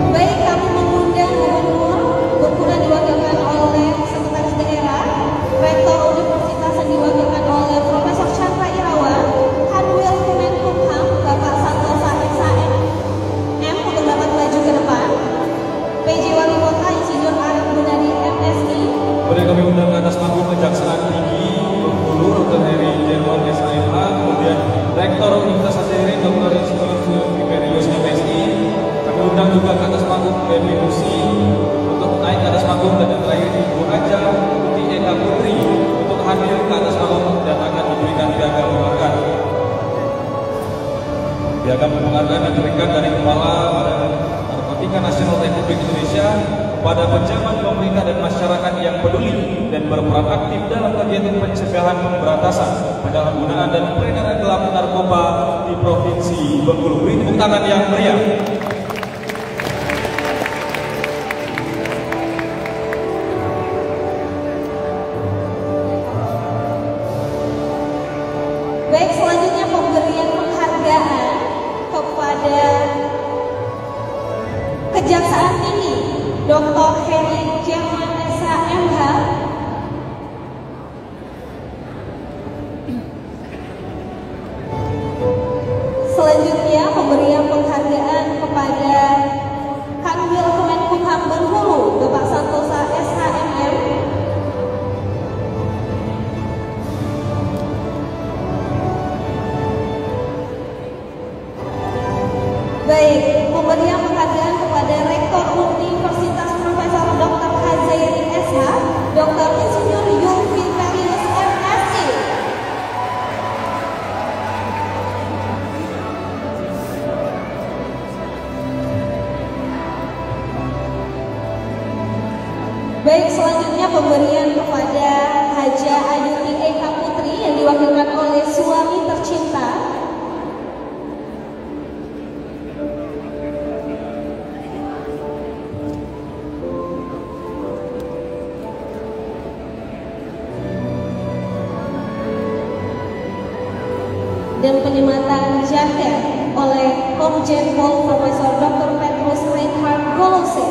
Baik, kami mengundang Gubernur Bengkulu yang diwakilkan oleh Sekretaris Daerah, Rektor Universitas yang diwakilkan oleh Profesor Chandra Irawan, Kanwil Kemenkumham Bapak Santosa SHM untuk dapat maju ke depan. PJ Wali Kota Insinyur Arif Gunadi MSI. Boleh kami undang ke atas panggung Kejaksaan Tinggi Bengkulu Dr. Heri Jerman SHMA, kemudian Rektor Universitas Sendiri Dr. Insinyur Imperius MSI. Kami undang juga ke atas panggung BNN untuk naik ke atas panggung dan yang terakhir Piagam penghargaan yang diberikan dari Kepala Badan Narkotika Nasional Republik Indonesia kepada pejabat pemerintah dan masyarakat yang peduli dan berperan aktif dalam kegiatan pencegahan pemberantasan penyalahgunaan dan peredaran gelap narkoba di Provinsi Bengkulu. Beri tepuk tangan yang meriah. Baik, selanjutnya pemberian penghargaan kepada Kejaksaan Tinggi Dr. Heri Jerman SHMH. Selanjutnya pemberian penghargaan kepada Kanwil Kemenkumham Bengkulu Bapak Santosa SHMM. Baik, pemberian penghargaan kepada Rektor Universitas Profesor Dr. Hazairi SH, Dr. Insinyur Yulfi Perius MSI. Baik, selanjutnya pemberian kepada Haja Ayuti Eka Putri yang diwakilkan oleh suami tercinta. Dan penyematan jaket oleh Komjen Pol Profesor Dr. Petrus Reinhard Golose.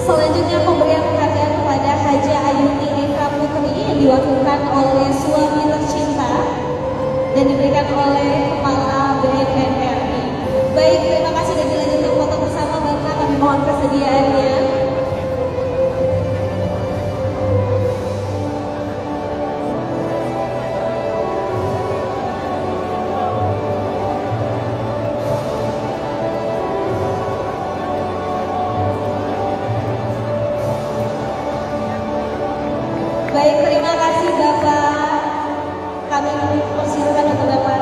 Selanjutnya pemberian penghargaan kepada Haja Ayuti Eka Putri yang diwakilkan oleh suami tercinta dan diberikan oleh Kepala BNN. Baik, terima kasih dan dilanjutkan foto bersama Bapak, kami mohon kesediaannya. Baik, terima kasih Bapak. Kami persilakan untuk dapat.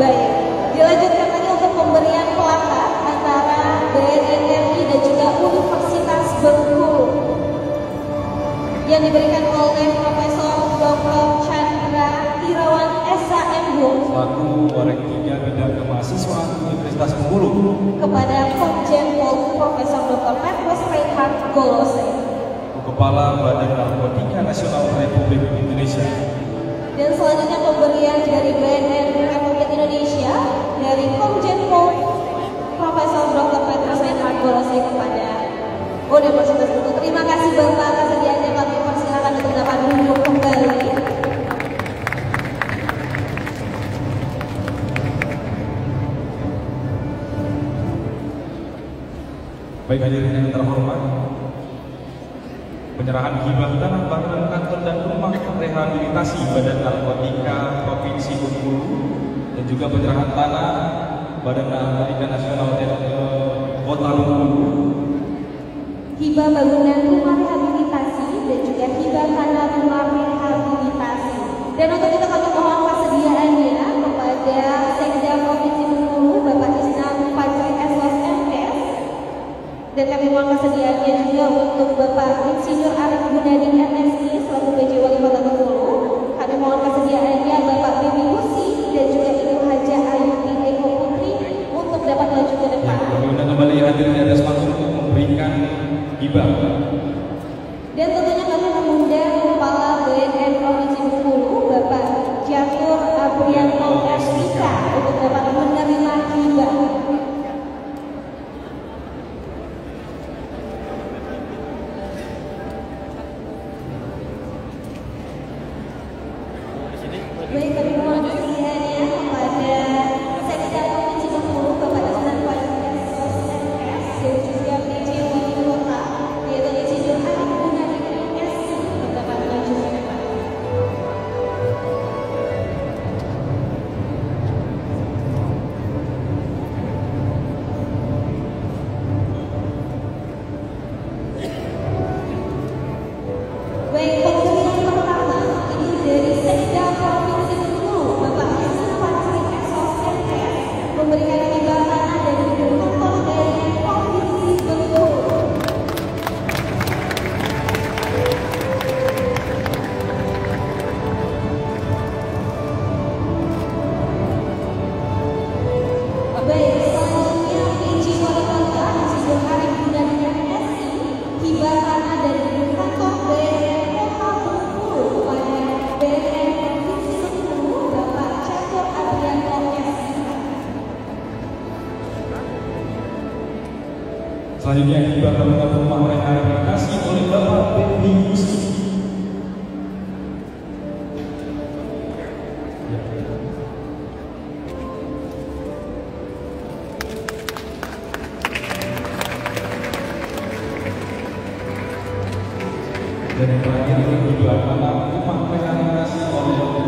Baik, dilanjutkan lagi untuk pemberian plakat antara BNRI dan juga Universitas Bengkulu yang diberikan oleh Profesor Dr. Chandra Irawan SHMH selaku Rektor Bidang Kemahasiswaan Universitas Bengkulu kepada Komjen Pol Profesor Dr. Petrus Reinhard Golose, Kepala Badan Narkotika Nasional Republik Indonesia. dan selanjutnya pemberian dari BNN Republik Indonesia dari Komjen Pol Profesor Dr. Petrus Reinhard Golose kepada Universitas Bengkulu. Terima kasih Bapak, kesediaannya kami persilakan untuk dapat duduk kembali. Baik, hadirin yang terhormat, penyerahan hibah tanah, bangunan kantor dan rumah rehabilitasi Badan Narkotika Provinsi Bengkulu dan juga penyerahan tanah Badan Narkotika Nasional Kota Bengkulu, Hibah bangunan rumah rehabilitasi dan juga hibah tanah rumah rehabilitasi. Dan untuk itu kami mohon kesediaannya kepada Sekda Provinsi Bengkulu Bapak Isnam Fajri SOS MKes, dan kami mohon kesediaannya juga untuk Bapak Insinyur Arif Gunadi MSI selaku PJ Wali Kota Bengkulu. Kami mohon kesediaannya Bapak Bibi Usi dan juga Ibu Haja Ayuti Eka Putri untuk dapat maju ke depan. kami undang kembali hadirin di atas panggung untuk memberikan hibah. Dan tentunya kami mengundang Kepala BNN Provinsi Bengkulu Bapak Jatur Abrianto SIK untuk dapat menerima hibah. Baik, kami mohon kesediaannya kepada Sekda Provinsi Bengkulu Bapak Isnan Fajri SOS MKes dan juga PJ Wali Kota yaitu Insinyur Arif Gunadi MSI Selanjutnya tiba kepada pemakaman kasih oleh Bapak Bendi Yusuf. Dan yang terakhir juga anak pemakaman kasih oleh Bapak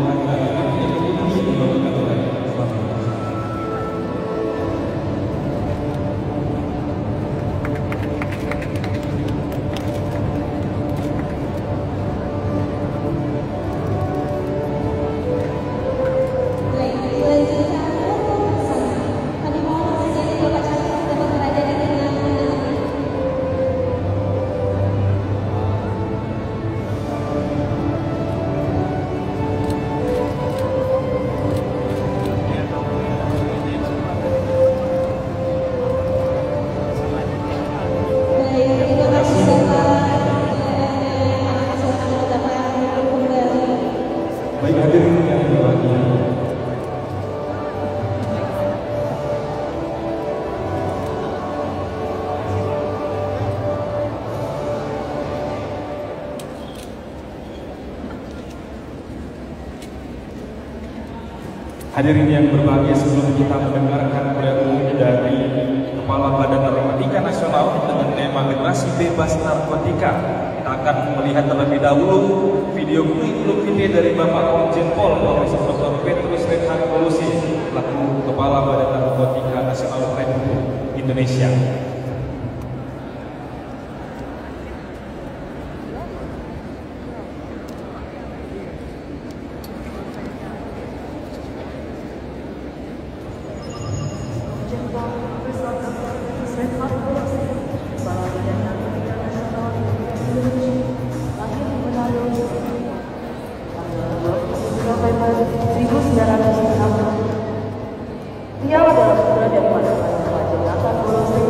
Baik hadirin yang berbahagia, hadirin yang berbahagia, sebelum kita mendengarkan kuliah umum dari Kepala Badan Narkotika Nasional dengan tema Generasi Bebas Narkotika, kita akan melihat terlebih dahulu video kurikulum vitae dari Bapak Komjen Pol Profesor Dr. Petrus Reinhard Polusi selaku Kepala Badan Narkotika Nasional Republik Indonesia. Dia adalah putra dari Jonathan Polusi,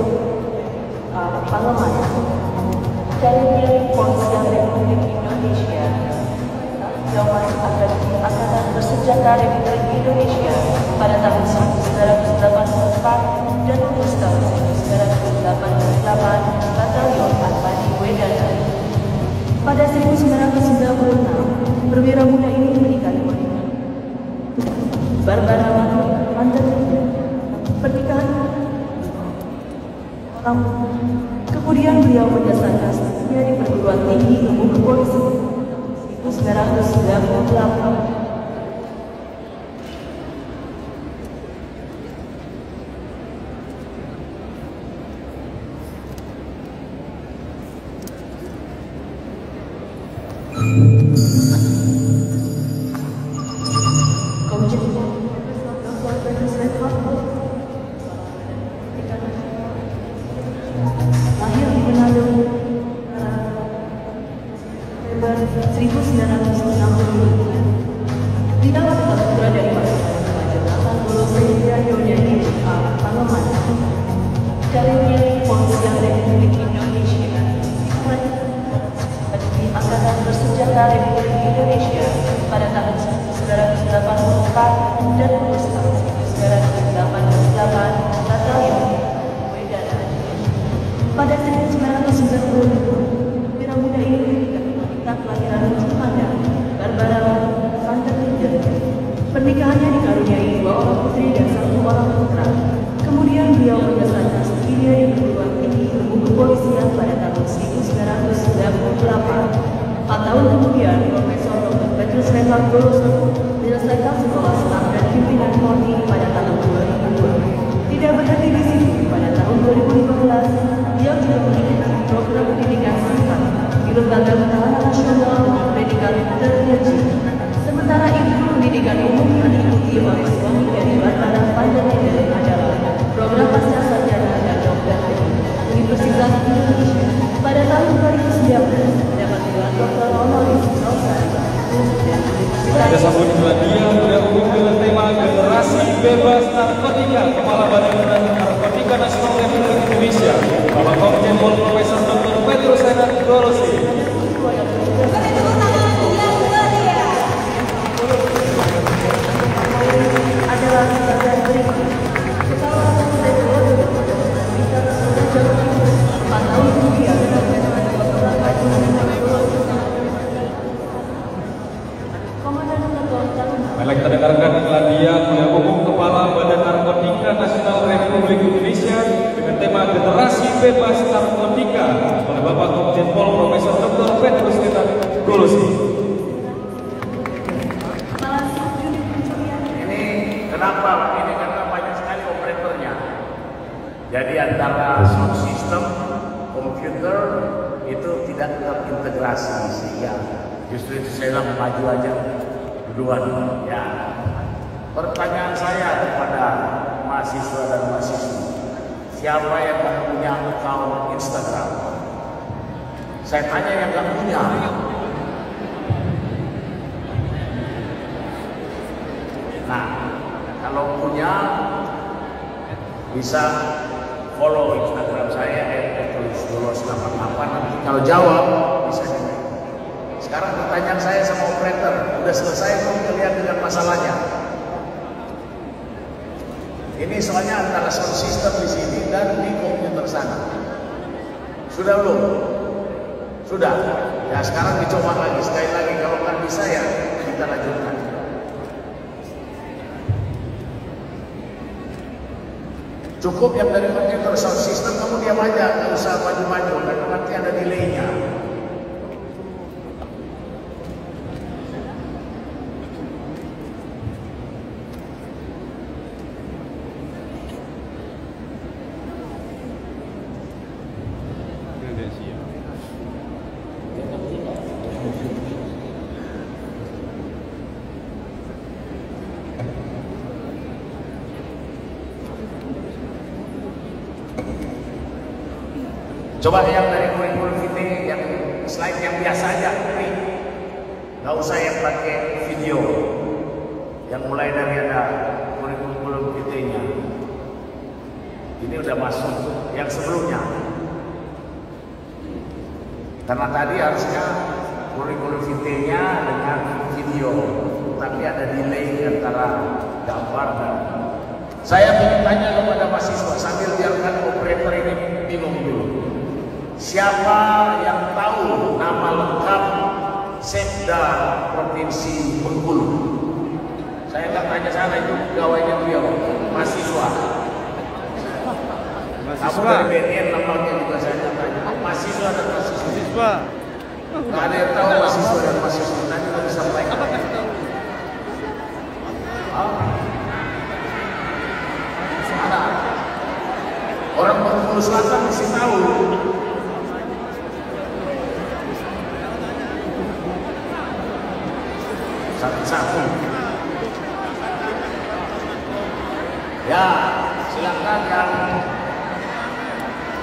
Panglima dari Kepolisian Republik Indonesia, Zaman Angkatan Bersenjata Republik Indonesia pada tahun 1984 dan lulus tahun 1988 Batalion Armada Wedana. Pada 1996, perwira muda ini menikahi wanita Barbara mantan pernikahan. Kemudian beliau menyelesaikan studinya di Perguruan Tinggi Ilmu Kepolisian 1998. Lahir di Manado, Februari 1963. Dia adalah putra dari Jonathan Polusi dari Panglima dari Kepolisian Republik Indonesia, Angkatan Bersenjata Republik Indonesia pada tahun 1984 dan lulus tahun 1988 Batalion Wedana. Pada 1990, perwira muda ini menikah wanita kelahiran Jepang, Barbara Vanderlinden. Pernikahannya dikaruniai 2 orang putri dan 1 orang putra. Kemudian beliau menyelesaikan studinya di Perguruan Tinggi Ilmu Kepolisian pada tahun 1998. 4 tahun kemudian, Profesor Dr. Petrus Reinhard Polusi menyelesaikan sekolah staf dan pimpinan Polri pada tahun 2002. Tidak berhenti di situ, pada tahun 2015, dia juga mengikuti program pendidikan singkat di Lembaga Pertahanan Nasional dengan predikat tertinggi. Sementara itu, pendidikan umum yang diikuti oleh suami dari Barbara Vanderlinden adalah program pasca sarjana dan dokter Universitas Indonesia. Pada tahun 2019, mendapat gelar doktor honoris causa. Kita sambut dia kuliah umum dengan tema Generasi Bebas Narkotika, Kepala Badan Narkotika Nasional Republik Indonesia, Bapak Komjen Pol Profesor Dr. Petrus Reinhard Polusi. Adalah bagian berikut. Kepala Staf Jawa Timur, Marilah kita dengarkan iklandian Mulia Umum Kepala Badan Narkotika Nasional Republik Indonesia dengan tema Generasi Bebas Narkotika oleh Bapak Komjen Pol Profesor Dr. Petrus Titan Gulusi. Ini kenapa? Ini karena banyak sekali operatornya. Jadi antara sound system, komputer itu tidak terintegrasi sehingga justru itu saya bilang maju aja duluan. Ya. Pertanyaan saya kepada mahasiswa dan mahasiswi, siapa yang nggak punya akun Instagram? Saya tanya yang nggak punya. Nah, kalau punya bisa follow Instagram saya @tulis88. Nanti kalau jawab bisa juga. Sekarang pertanyaan saya sama operator, udah selesai belum kalian dengan masalahnya? Ini soalnya antara sound system di sini dan di komputer sana. Sudah belum? Sudah. Ya sekarang dicoba lagi, sekali lagi. Kalau nggak bisa ya kita lanjutkan. Cukup yang dari komputer sound system, kamu diam aja, nggak usah maju-maju, karena nanti ada delaynya. Coba yang dari kurikulum fitting, yang slide yang biasa aja, nggak usah yang pakai video. Yang mulai dari ada kurikulum fittingnya. Ini udah masuk. Yang sebelumnya. Karena tadi harusnya kurikulum fittingnya dengan video, tapi ada delay antara gambar dan. Saya ingin tanya kepada mahasiswa sambil biarkan operator ini bingung dulu. Siapa yang tahu nama lengkap Sekda Provinsi Bengkulu? Saya nggak tanya sana, itu pegawainya beliau, mahasiswa. Kamu dari BNN lembaga juga saya tanya. Mahasiswa dan mahasiswa. Nggak ada yang tahu mahasiswa dan mahasiswa. Nanti kita sampaikan. Ada orang Bengkulu Selatan mesti tahu. Satu-satu. Ya, silakan yang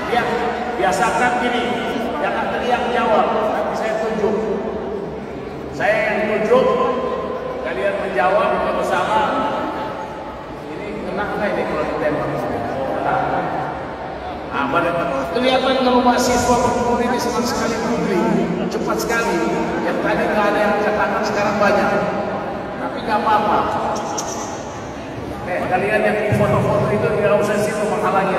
lihat, biasakan gini, jangan teriak jawab, nanti saya tunjuk. Saya yang tunjuk, kalian menjawab kalau sama. Ini kena nggak ini kalau ditembak? Kelihatan kalau mahasiswa Bengkulu ini senang sekali googling, cepat sekali. Yang tadi nggak ada yang angkat tangan, sekarang banyak. Tapi nggak apa-apa. Kalian yang di foto-foto itu tidak usah situ menghalangi.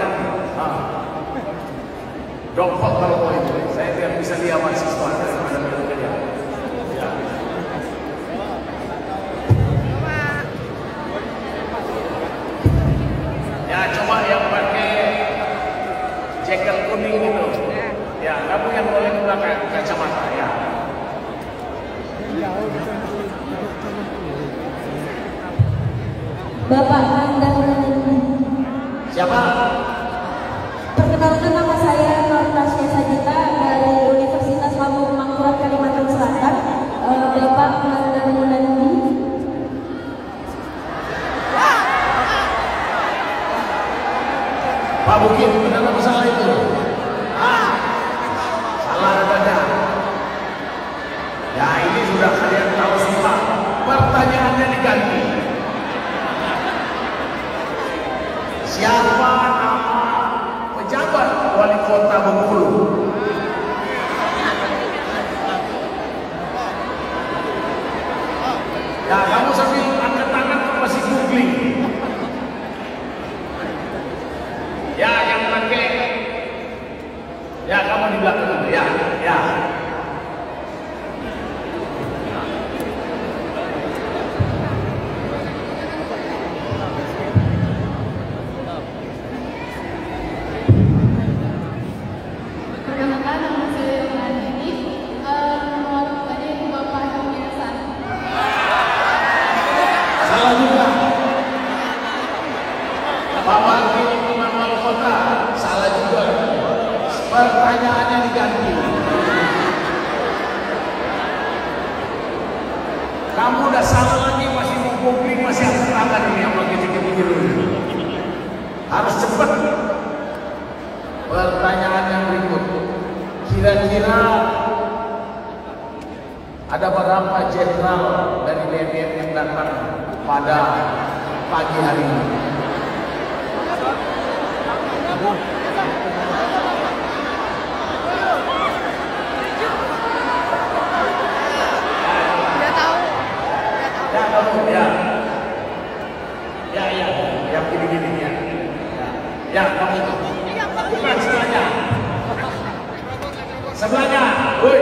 Jongkok kalau mau itu. Saya biar bisa lihat mahasiswa daripada kalian. Ya. Ya, coba yang pakai jaket kuning itu. Ya, kamu yang boleh ke belakang kacamata ya. Bapak Nandang. Siapa? Perkenalkan, nama saya Tasya Sajita dari Universitas Lambung Mangkurat, Kalimantan Selatan. Bapak Nandang Munandi. Pak Bukit, benar apa salah itu? Salah adanya. Ya ini sudah kalian tahu semua. Pertanyaannya diganti. Siapa nama pejabat wali kota Bengkulu? Ya kamu sambil angkat tangan masih googling. Ya yang pakai. Ya kamu di belakang itu. Ya, ya. Kamu udah salah lagi, masih mau googling, masih angkat tangan ini yang pakai begini. Harus cepat. Pertanyaan yang berikut, kira-kira ada berapa jenderal dari BNN yang datang pada pagi hari ini? Yang gini-gini ya, kamu itu. Bukan sebelahnya, woi.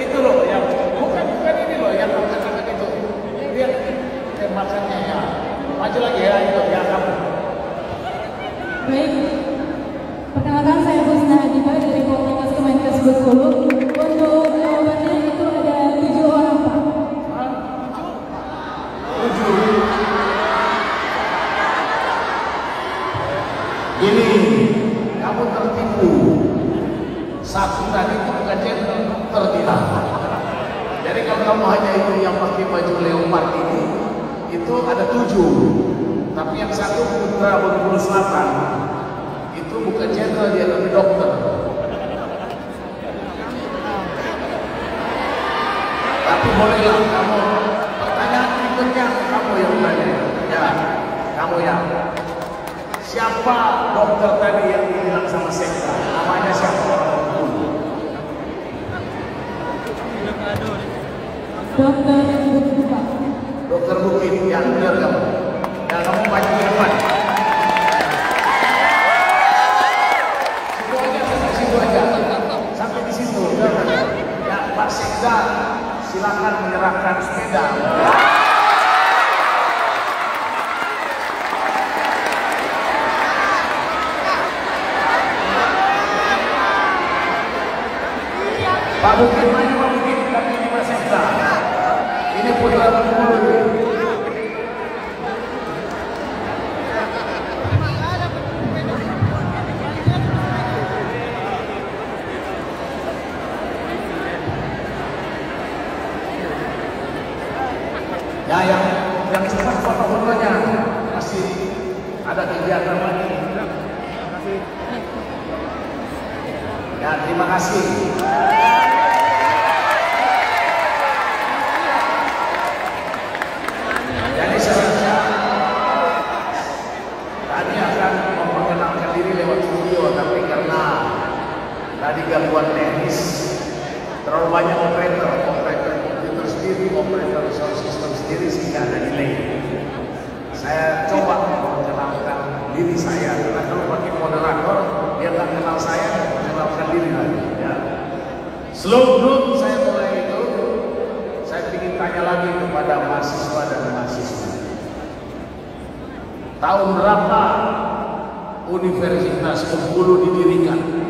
Itu loh, yang bukan ini loh, yang angkat itu. Lihat tembakannya ya. Maju lagi ya, itu ya kamu. Baik, perkenalkan saya Husna Adiba dari Komunitas Kemenkes Bengkulu. Untuk jawabannya itu ada 7 orang, Pak. 7. Gini, kamu tertipu. Satu tadi itu bukan jenderal, tertidak. Jadi kalau kamu hanya itu yang pakai baju leopard ini, itu ada 7. Tapi yang satu putra Bengkulu Selatan, itu bukan jenderal, dia tapi dokter. Tapi bolehlah kamu, pertanyaan berikutnya kamu yang tanya. Ya, kamu ya. Siapa dokter tadi yang dibilang sama Sekda? Namanya siapa? Dokter Bukit, Pak. Dokter Bukit, yang benar kamu. Ya, kamu maju ke depan. Situ aja. Sampai di situ. Ya, Pak Sekda, silakan menyerahkan sepeda. Pak Bukit maju, Pak Bukit, tapi ini Pak Sekda. Ini putra Bengkulu. Ya, yang cepat foto-fotonya masih ada kegiatan lagi. Ya, terima kasih. Jadi seharusnya tadi akan memperkenalkan diri lewat video, tapi karena tadi gangguan teknis, terlalu banyak operator komputer sendiri, operator sound system sendiri, sehingga ada delay. Saya coba memperkenalkan diri saya, karena kalau pakai moderator dia nggak kenal saya, memperkenalkan diri lagi. Ya. Sebelum saya mulai itu, saya ingin tanya lagi kepada mahasiswa dan mahasiswa. Tahun berapa Universitas Bengkulu didirikan?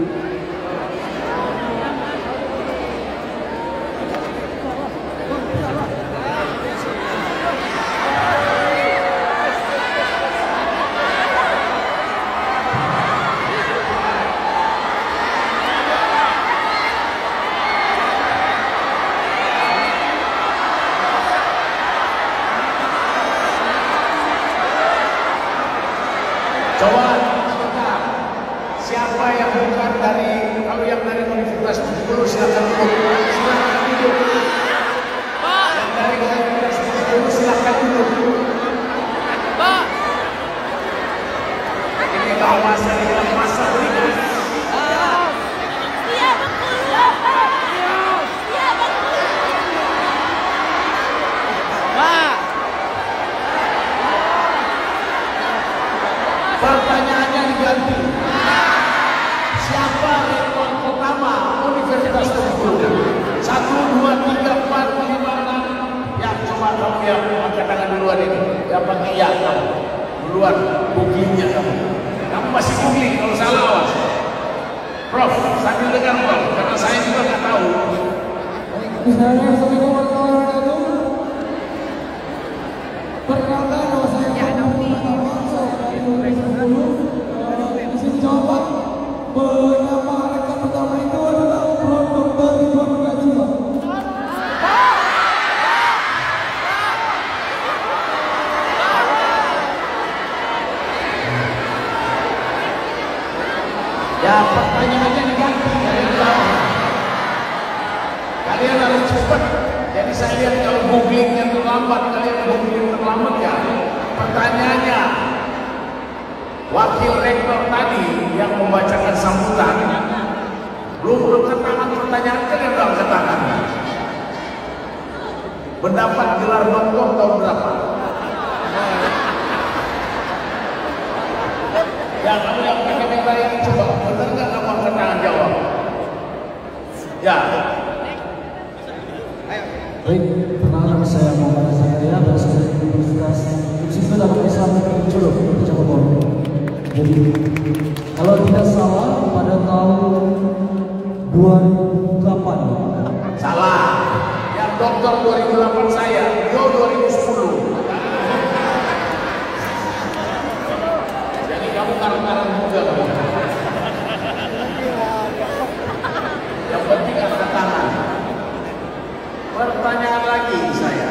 Coba sebentar. Siapa yang bukan dari, kalau yang dari Universitas Bengkulu silakan duduk. Silakan duduk. Yang dari Universitas Bengkulu silakan duduk. Pak. Ini kalau masa berikan. Iya Bengkulu. Iya Bengkulu. Pak. Pertanyaannya diganti. Siapa rektor pertama Universitas Bengkulu? 1, 2, 3, 4, 5, 6. Ya, coba kamu yang angkat tangan duluan ini. Yang pakai ya kamu. Duluan, googlingnya kamu. Kamu masih googling, kalau salah awas. Prof, sambil dengar Prof, karena saya juga nggak tahu. Assalamualaikum warahmatullahi wabarakatuh. Perkenalkan nama saya dari Universitas Bengkulu. Di sini jawaban penyapa rektor pertama itu adalah Prof. Dr. Ridwan Prajuba. googlingnya terlambat, kalian googling terlambat ya. Pertanyaannya, wakil rektor tadi yang membacakan sambutan belum angkat tangan, pertanyaan kalian belum angkat tangan. Mendapat gelar doktor tahun berapa? Ya, kamu yang pakai lain coba, benar nggak kamu angkat tangan jawab? Ya. Baik, perkenalkan saya Muhammad Zakaria dari Universitas Institut Agama Islam Bengkulu, Jakarta. Jadi, kalau tidak salah pada tahun 2008. Salah. Yang dokter 2008 saya, Rio 2010. Jadi kamu karang-karang juga. Yang penting angkat tangan. Pertanyaan lagi saya.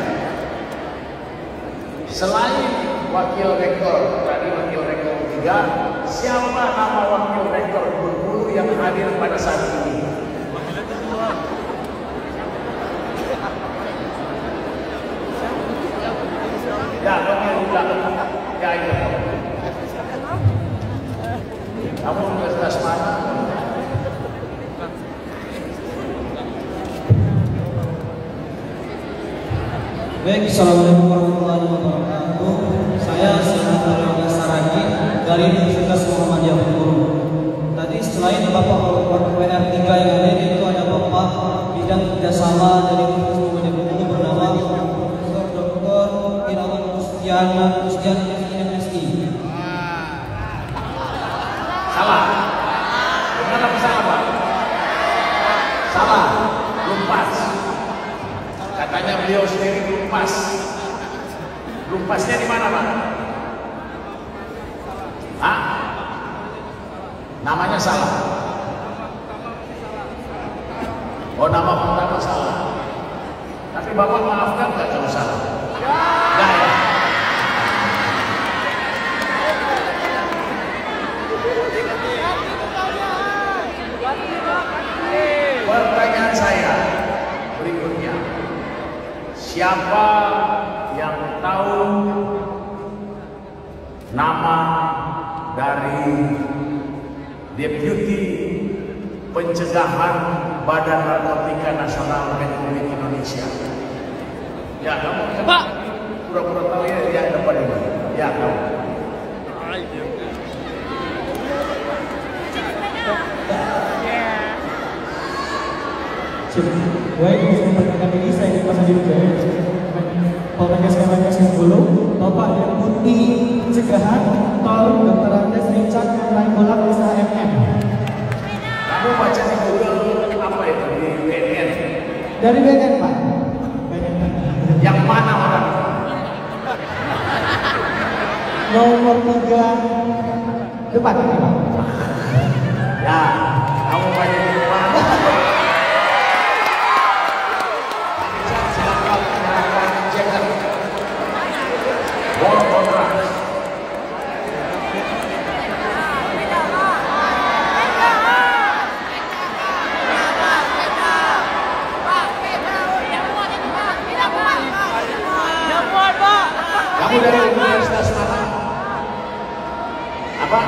Selain wakil rektor, tadi wakil rektor 3, siapa nama wakil rektor Bengkulu yang hadir pada saat ini? Ya, wakil belakang. Ya, iya. Kamu universitas mana? Baik, assalamualaikum warahmatullahi wabarakatuh. Saya Senator Saragi dari Universitas Muhammadiyah Bengkulu. Tadi selain Bapak WR3 yang ada itu ada Bapak bidang kerjasama dari Universitas Muhammadiyah Bengkulu bernama Profesor Dr. Irawan Kusdiana MSI. Salah. Benar apa salah, Pak? Salah. Belum pas. Katanya beliau sendiri belum pas. Belum pasnya di mana, Pak? Hah? Namanya salah. Oh, nama pertama salah. Tapi Bapak maafkan nggak kalau salah? Nggak ya? Pertanyaan saya berikutnya, siapa yang tahu nama dari Deputi Pencegahan Badan Narkotika Nasional Republik Indonesia? Ya, kamu Pak. Pura-pura tahu ya, yang depan ini. Ya, kamu. Baik, untuk perkenalkan diri saya di Pasar Jaya, Polres Kemenkes Bengkulu, Bapak Deputi Pencegahan Tol Dr. Andes Richard Nainggolan SHMM. Kamu baca di Google apa itu di BNN? Dari BNN, Pak. Yang mana orang? Nomor 3 depan, Pak. Ya, kamu baca di mana? Kamu dari universitas mana? Apa?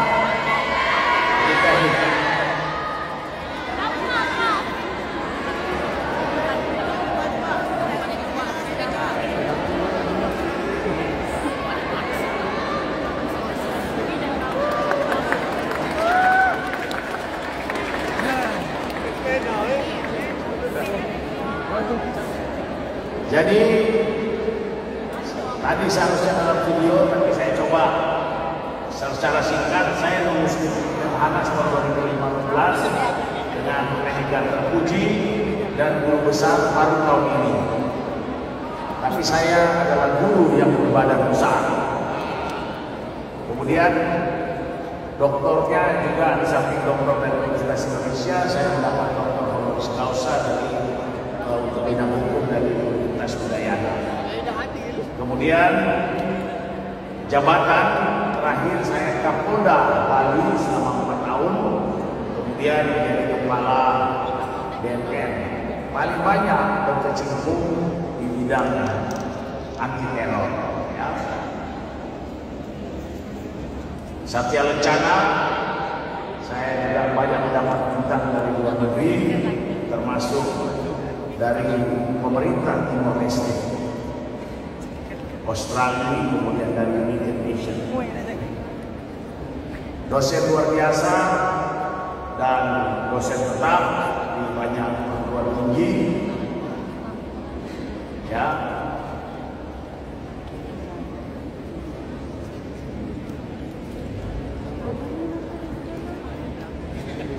Jadi tadi seharusnya dalam video, tapi saya coba secara singkat. Saya lulus Lemhanas tahun 2015 dengan predikat terpuji dan guru besar baru tahun ini. Tapi saya adalah guru yang berbadan besar. Kemudian doktornya juga di samping doktor dari Universitas Indonesia, saya mendapat doktor honoris causa dari untuk bidang hukum dari Universitas Udayana. Kemudian jabatan terakhir saya Kapolda Bali selama 4 tahun. Kemudian menjadi kepala BNN. Paling banyak berkecimpung di bidang anti teror. Ya. Satya Lencana, saya juga banyak mendapat bintang dari luar negeri, termasuk dari pemerintah Timor Leste, Australia, kemudian dari United Nations. Dosen luar biasa dan dosen tetap di banyak perguruan tinggi. Ya.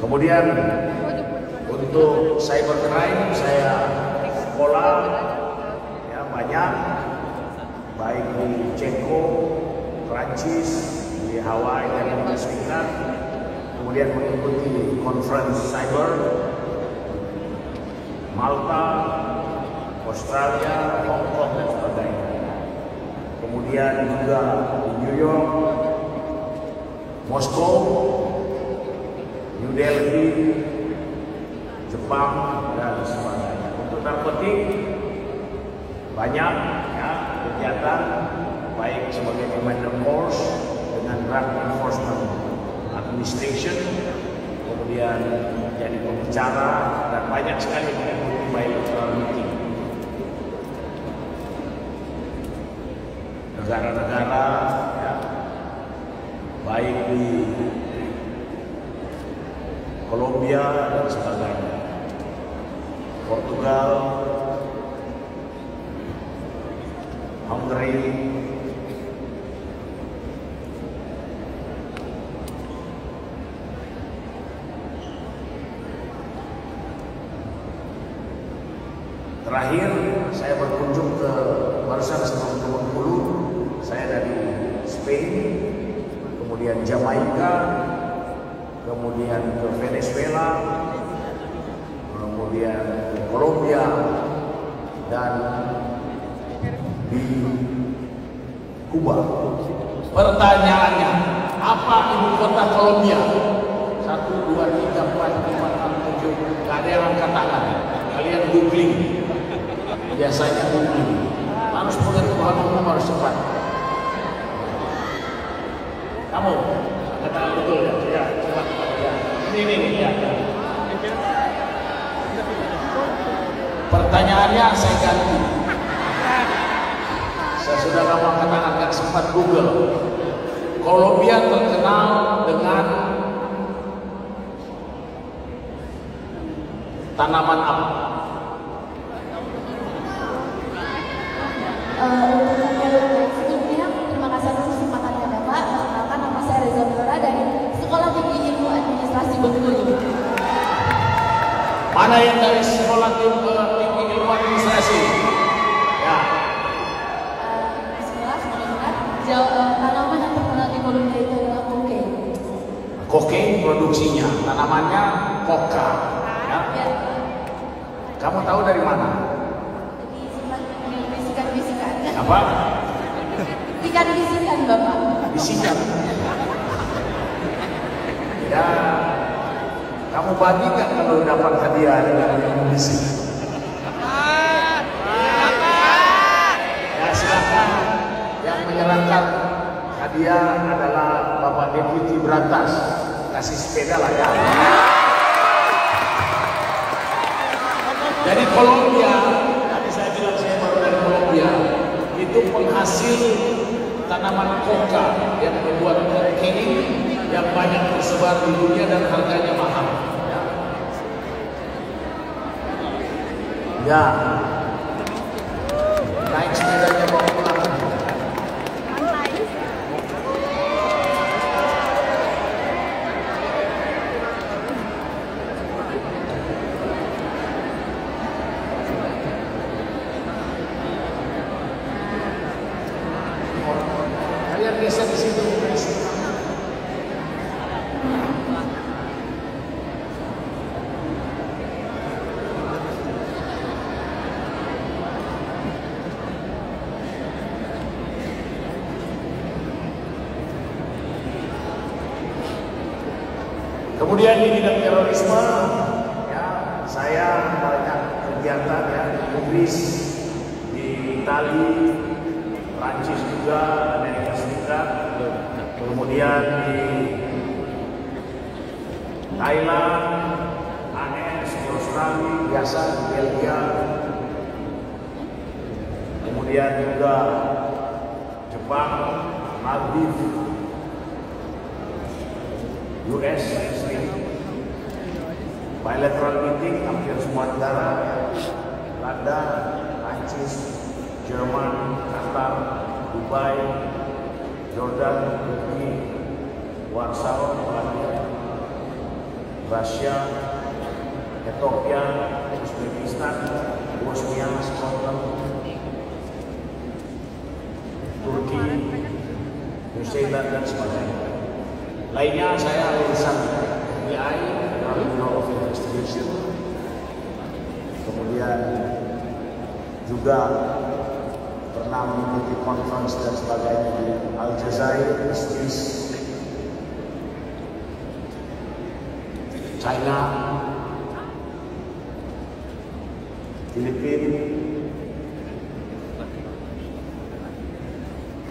Kemudian untuk cybercrime saya sekolah ya banyak, baik di Ceko, Prancis, di Hawaii dan Amerika Serikat, kemudian mengikuti conference cyber, Malta, Australia, Hong Kong dan sebagainya. Kemudian juga di New York, Moskow, New Delhi, Jepang dan sebagainya. Untuk narkotik banyak ya kegiatan, baik sebagai commander force dengan Drug Enforcement Administration, kemudian jadi pembicara dan banyak sekali mengikuti bilateral meeting. Negara-negara ya, baik di Kolombia dan sebagainya, Portugal, Hungary, terakhir saya berkunjung ke barusan sebelum ke Bengkulu, saya dari Spain, kemudian Jamaika, kemudian ke Venezuela, kemudian ke Kolombia, dan di Kuba. Pertanyaannya, apa ibu kota Kolombia? 1, 2, 3, 4, 5, 6, 7. Gak ada yang angkat tangan. Kalian googling. Biasanya googling. Harus pengetahuan umum harus cepat. Kamu angkat tangan betul ya? Ya, cepat. Ya. Ini ya. Pertanyaannya saya ganti. Saya sudah lama angkat tangan, gak sempat Google. Kolombia terkenal dengan tanaman apa? Sebelumnya, terima kasih atas kesempatannya Bapak. Perkenalkan, nama saya Reza Mira dari Sekolah Tinggi Ilmu Administrasi Bengkulu. Mana yang dari Sekolah Tinggi Ilmu Administrasi? Ya. Tanaman yang terkenal di Kolombia itu adalah kokain. Kokain produksinya, tanamannya koka. Ya. Kamu tahu dari mana? Bisikan. Apa? Bisikan Bapak. Bisikan. Ya. Kamu bagi nggak kalau dapat hadiah dengan yang bisik? Ya silakan. Yang menyerahkan hadiah adalah Bapak Deputi Brantas. Kasih sepeda lah ya. Dari Kolombia, tadi saya bilang saya baru dari Kolombia, itu penghasil tanaman koka yang membuat kokain yang banyak tersebar di dunia dan harganya mahal. Ya, naik sepedanya bawa pulang. Kalian geser di situ, guys. Kemudian di bidang terorisme, ya, saya banyak kegiatan ya di Inggris, di Italia, Prancis juga, Amerika Serikat, kemudian di Thailand, AS, di Australia, biasa di Belgia, kemudian juga Jepang, Maldives, US, bilateral meeting hampir semua negara, Belanda, Prancis, Jerman, Qatar, Dubai, Jordan, Turki, Warsaw, Polandia, Rusia, Ethiopia, Uzbekistan, Bosnia, Scotland, Turki, New Zealand dan sebagainya. Lainnya saya lulusan FBI, Bureau of Investigation, kemudian juga pernah mengikuti conference dan sebagainya di Aljazair, Swiss, China, Filipina,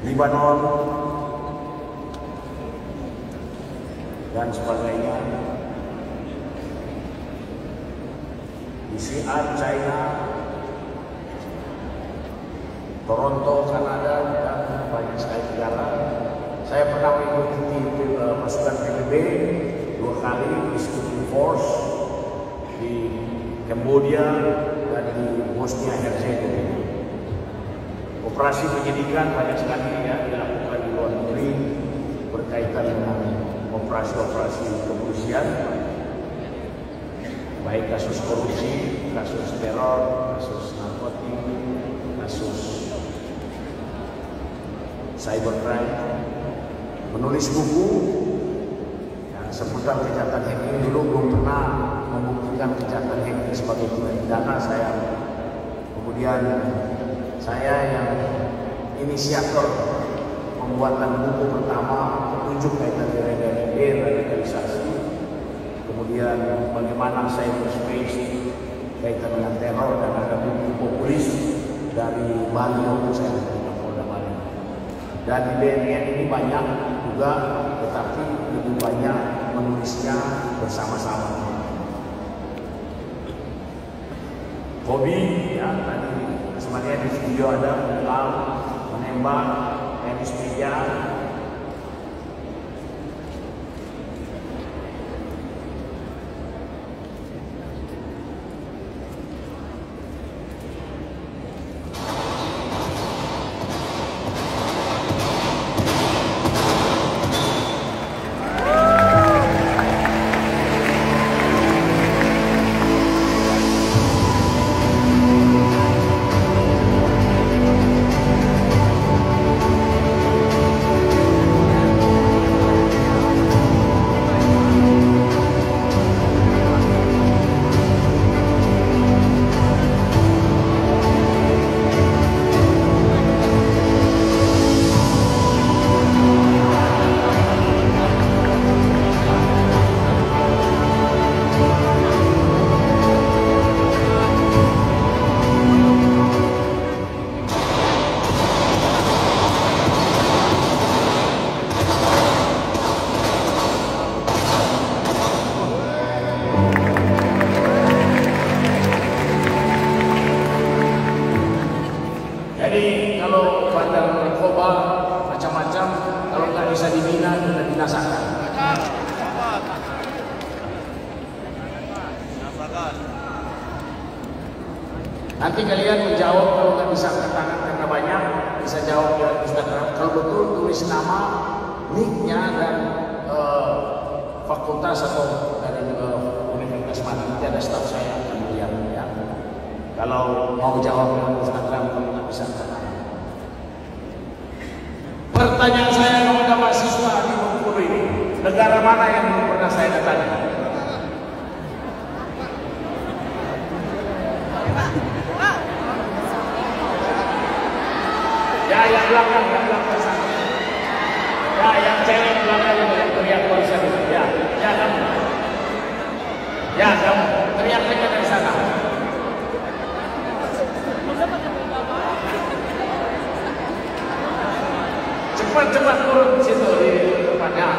Lebanon, dan sebagainya. PCR China, Toronto, Kanada, dan banyak sekali negara. Saya pernah mengikuti pasukan PBB 2 kali di Scouting Force di Kamboja dan di Bosnia Herzegovina. Operasi penyidikan banyak sekali ya dilakukan di luar negeri berkaitan dengan operasi-operasi kepolisian, baik kasus korupsi, kasus teror, kasus narkotik, kasus cybercrime, menulis buku yang seputar kejahatan hacking. Dulu belum pernah membuktikan kejahatan hacking sebagai tindak pidana saya. Kemudian saya yang inisiator pembuatan buku pertama petunjuk kaitan dengan deradikalisasi. Kemudian bagaimana cyberspace kaitan dengan teror, dan ada buku populis dari Bali maupun saya dari Kapolda Bali. Dan di BNN ini banyak juga, tetapi lebih banyak menulisnya bersama-sama. Hobi ya, tadi sebenarnya di video ada menembak, tenis meja. Jadi kalau bandar narkoba macam-macam, kalau nggak bisa dibina, kita binasakan. Nanti kalian menjawab, kalau nggak bisa angkat tangan karena banyak, bisa jawab di Instagram. Kalau betul tulis nama, nicknya dan fakultas atau dari universitas mana, nanti ada staf saya akan melihat ya. Kalau mau jawab di Instagram, kalau nggak bisa angkat tangan. Pertanyaan saya kepada mahasiswa di Bengkulu ini, negara mana yang belum pernah saya datangi? Ya, yang belakang sana. Ya, yang cewek belakang yang teriak konser. Ya, ya kamu. Ya, kamu teriak-teriak dari sana. Cepat-cepat turun situ di tempatnya.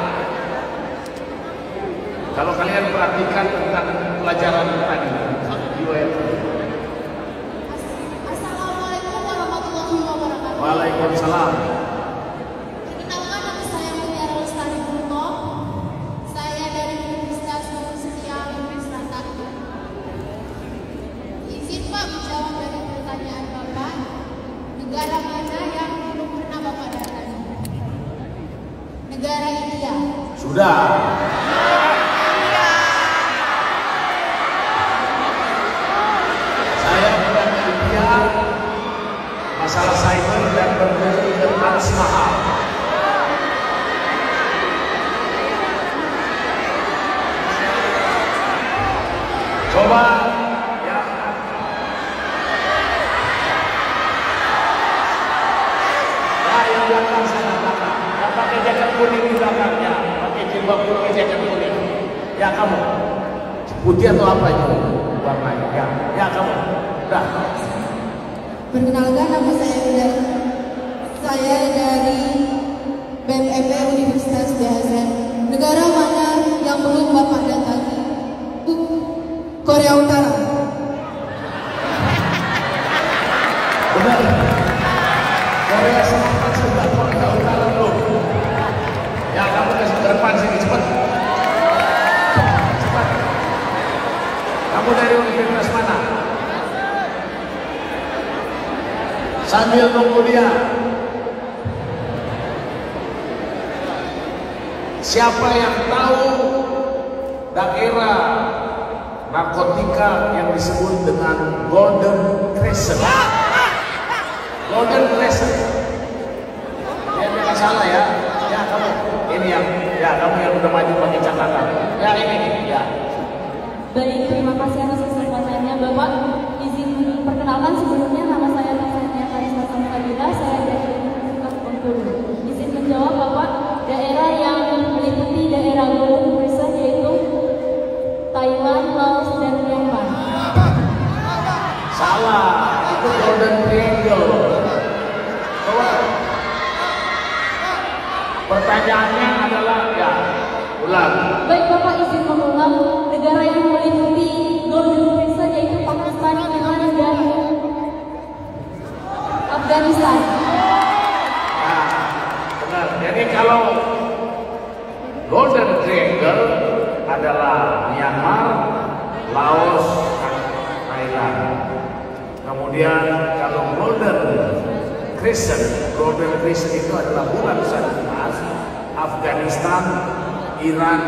Kalau kalian perhatikan tentang pelajaran tadi di UMT. Assalamualaikum warahmatullahi wabarakatuh. Waalaikumsalam. Perkenalkan, nama saya Mutiara Lestari Bruno. Saya dari Universitas Setia Negeri Selatan. Izin Pak menjawab dari pertanyaan Bapak. Negara mana yang belum pernah Bapak datangi? Negara India. Sudah. Saya pernah ke India, masalah cyber dan berkunjung ke Taj Mahal. Coba ya. Nah, yang belakang sana belakang. Yang pakai jaket kuning di belakangnya, pakai jilbab putih jaket kuning. Ya kamu, putih atau apa itu warnanya? Ya kamu, dah. Perkenalkan, nama saya dari BMFP Universitas BHSN. Negara mana yang belum Bapak datangi? Korea Utara. Benar. Korea Selatan sudah, Korea Utara belum. Ya kamu ke depan sini cepat. Cepat. Kamu dari universitas mana? Sambil nunggu dia. Siapa yang tahu daerah narkotika yang disebut dengan Golden Crescent? Golden Crescent. Ya jangan salah ya. Ya kamu, ini yang, ya kamu yang udah maju pakai catatan. Ya ini, ya. Baik, terima kasih atas kesempatannya Bapak. Izin perkenalkan sebelumnya, nama saya Tasania Karisa Samsabila, saya dari Universitas Bengkulu. Izin menjawab Bapak, daerah yang meliputi daerah Golden Crescent yaitu Thailand, Laos, dan Myanmar. Salah, itu Golden Triangle. Coba. Pertanyaannya adalah, ya, ulang. Baik Bapak, izin mengulang, negara yang meliputi Golden Crescent yaitu Pakistan, Iran, dan Afghanistan. Nah, benar. Jadi kalau Golden Triangle adalah Myanmar, Laos, dan Thailand. Kemudian kalau Golden Crescent itu adalah bulan Sagittarius, Afghanistan, Iran,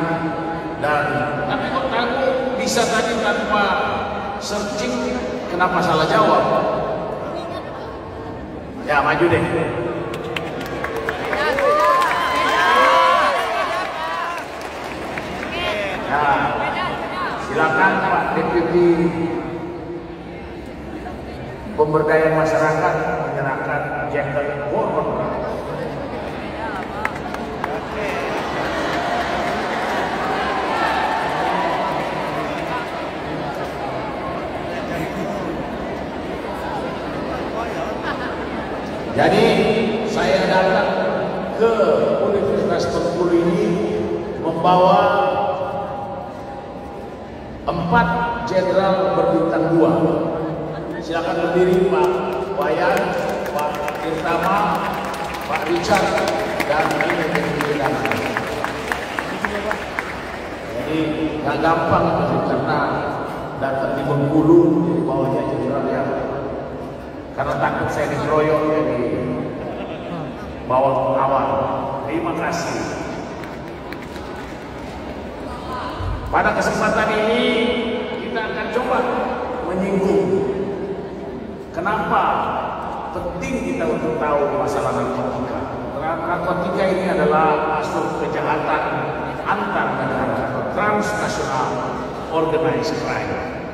dan tapi kok kamu bisa tadi tanpa searching, kenapa salah jawab? Ya maju deh. Nah, silakan Pak Deputi Pemberdayaan Masyarakat menyerahkan jacket warna. Jadi saya datang ke Universitas Bengkulu ini membawa 4 jenderal berbintang 2. Silakan berdiri Pak Wayan, Pak Tirtama, Pak Richard, dan ini jenderal. Jadi nggak gampang itu karena datang di Bengkulu di bawahnya jenderal yang karena takut saya dikeroyok jadi bawa pengawal. Terima kasih. Pada kesempatan ini kita akan coba menyinggung kenapa penting kita untuk tahu masalah narkotika. Narkotika ini adalah asal kejahatan antar negara atau transnasional organized crime.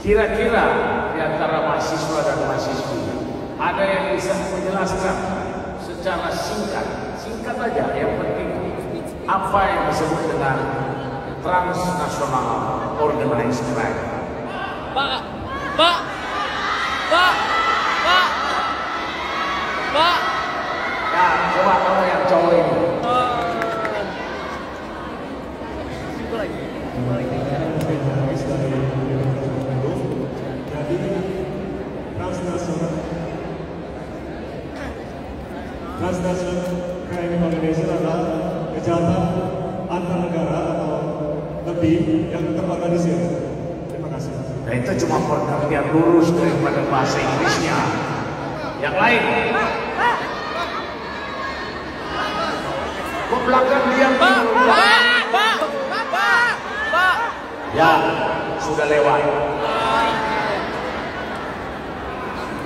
Kira-kira di antara mahasiswa dan mahasiswi ada yang bisa menjelaskan secara singkat aja yang penting apa yang disebut dengan transnasional organized crime? Pak. coba kamu yang cowok ini. Transnational Crime Organization adalah kejahatan antar negara atau lebih yang terorganisir. Terima kasih. Nah itu cuma pengertian lurus daripada bahasa Inggrisnya. Yang lain. Ke belakang diam. Pak. Ya, sudah lewat.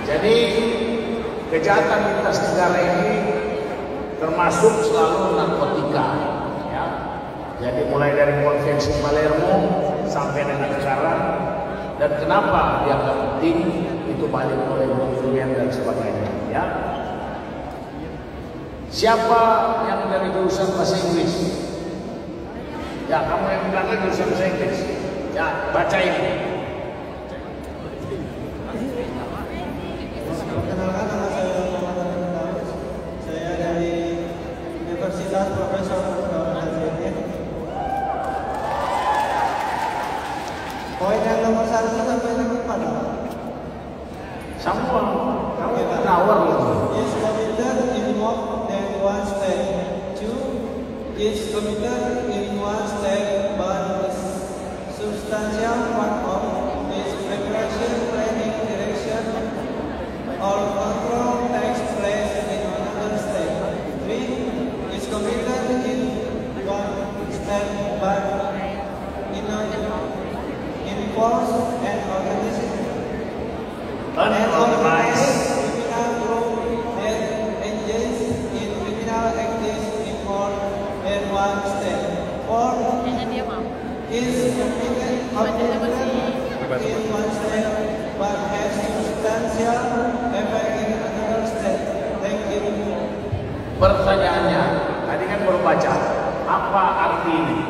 Jadi kejahatan lintas negara ini termasuk selalu narkotika, ya. Jadi mulai dari konvensi Palermo sampai dengan sekarang. Dan kenapa dianggap penting? Itu balik oleh Julian dan sebagainya, ya. Siapa yang dari jurusan bahasa Inggris? Ya, kamu yang bilang jurusan bahasa Inggris. Ya, baca ini. Perkenalkan, nama saya Muhammad Firdaus. Saya dari Universitas Profesor Hazrettin. Poin yang nomor 1 sampai nomor 4. Semua kamu nawar loh. Is committed in more than one step. 2. Is committed in one step but is substantial part of its preparation, planning, direction, or control takes place in another step. 3. Is committed in one step but involves an organization. Unorganized criminal group that engages in criminal activities in more than one step. 4. Is committed in one step but has substantial effect in another step. Thank you. Pertanyaannya, tadi kan baru baca, apa arti ini?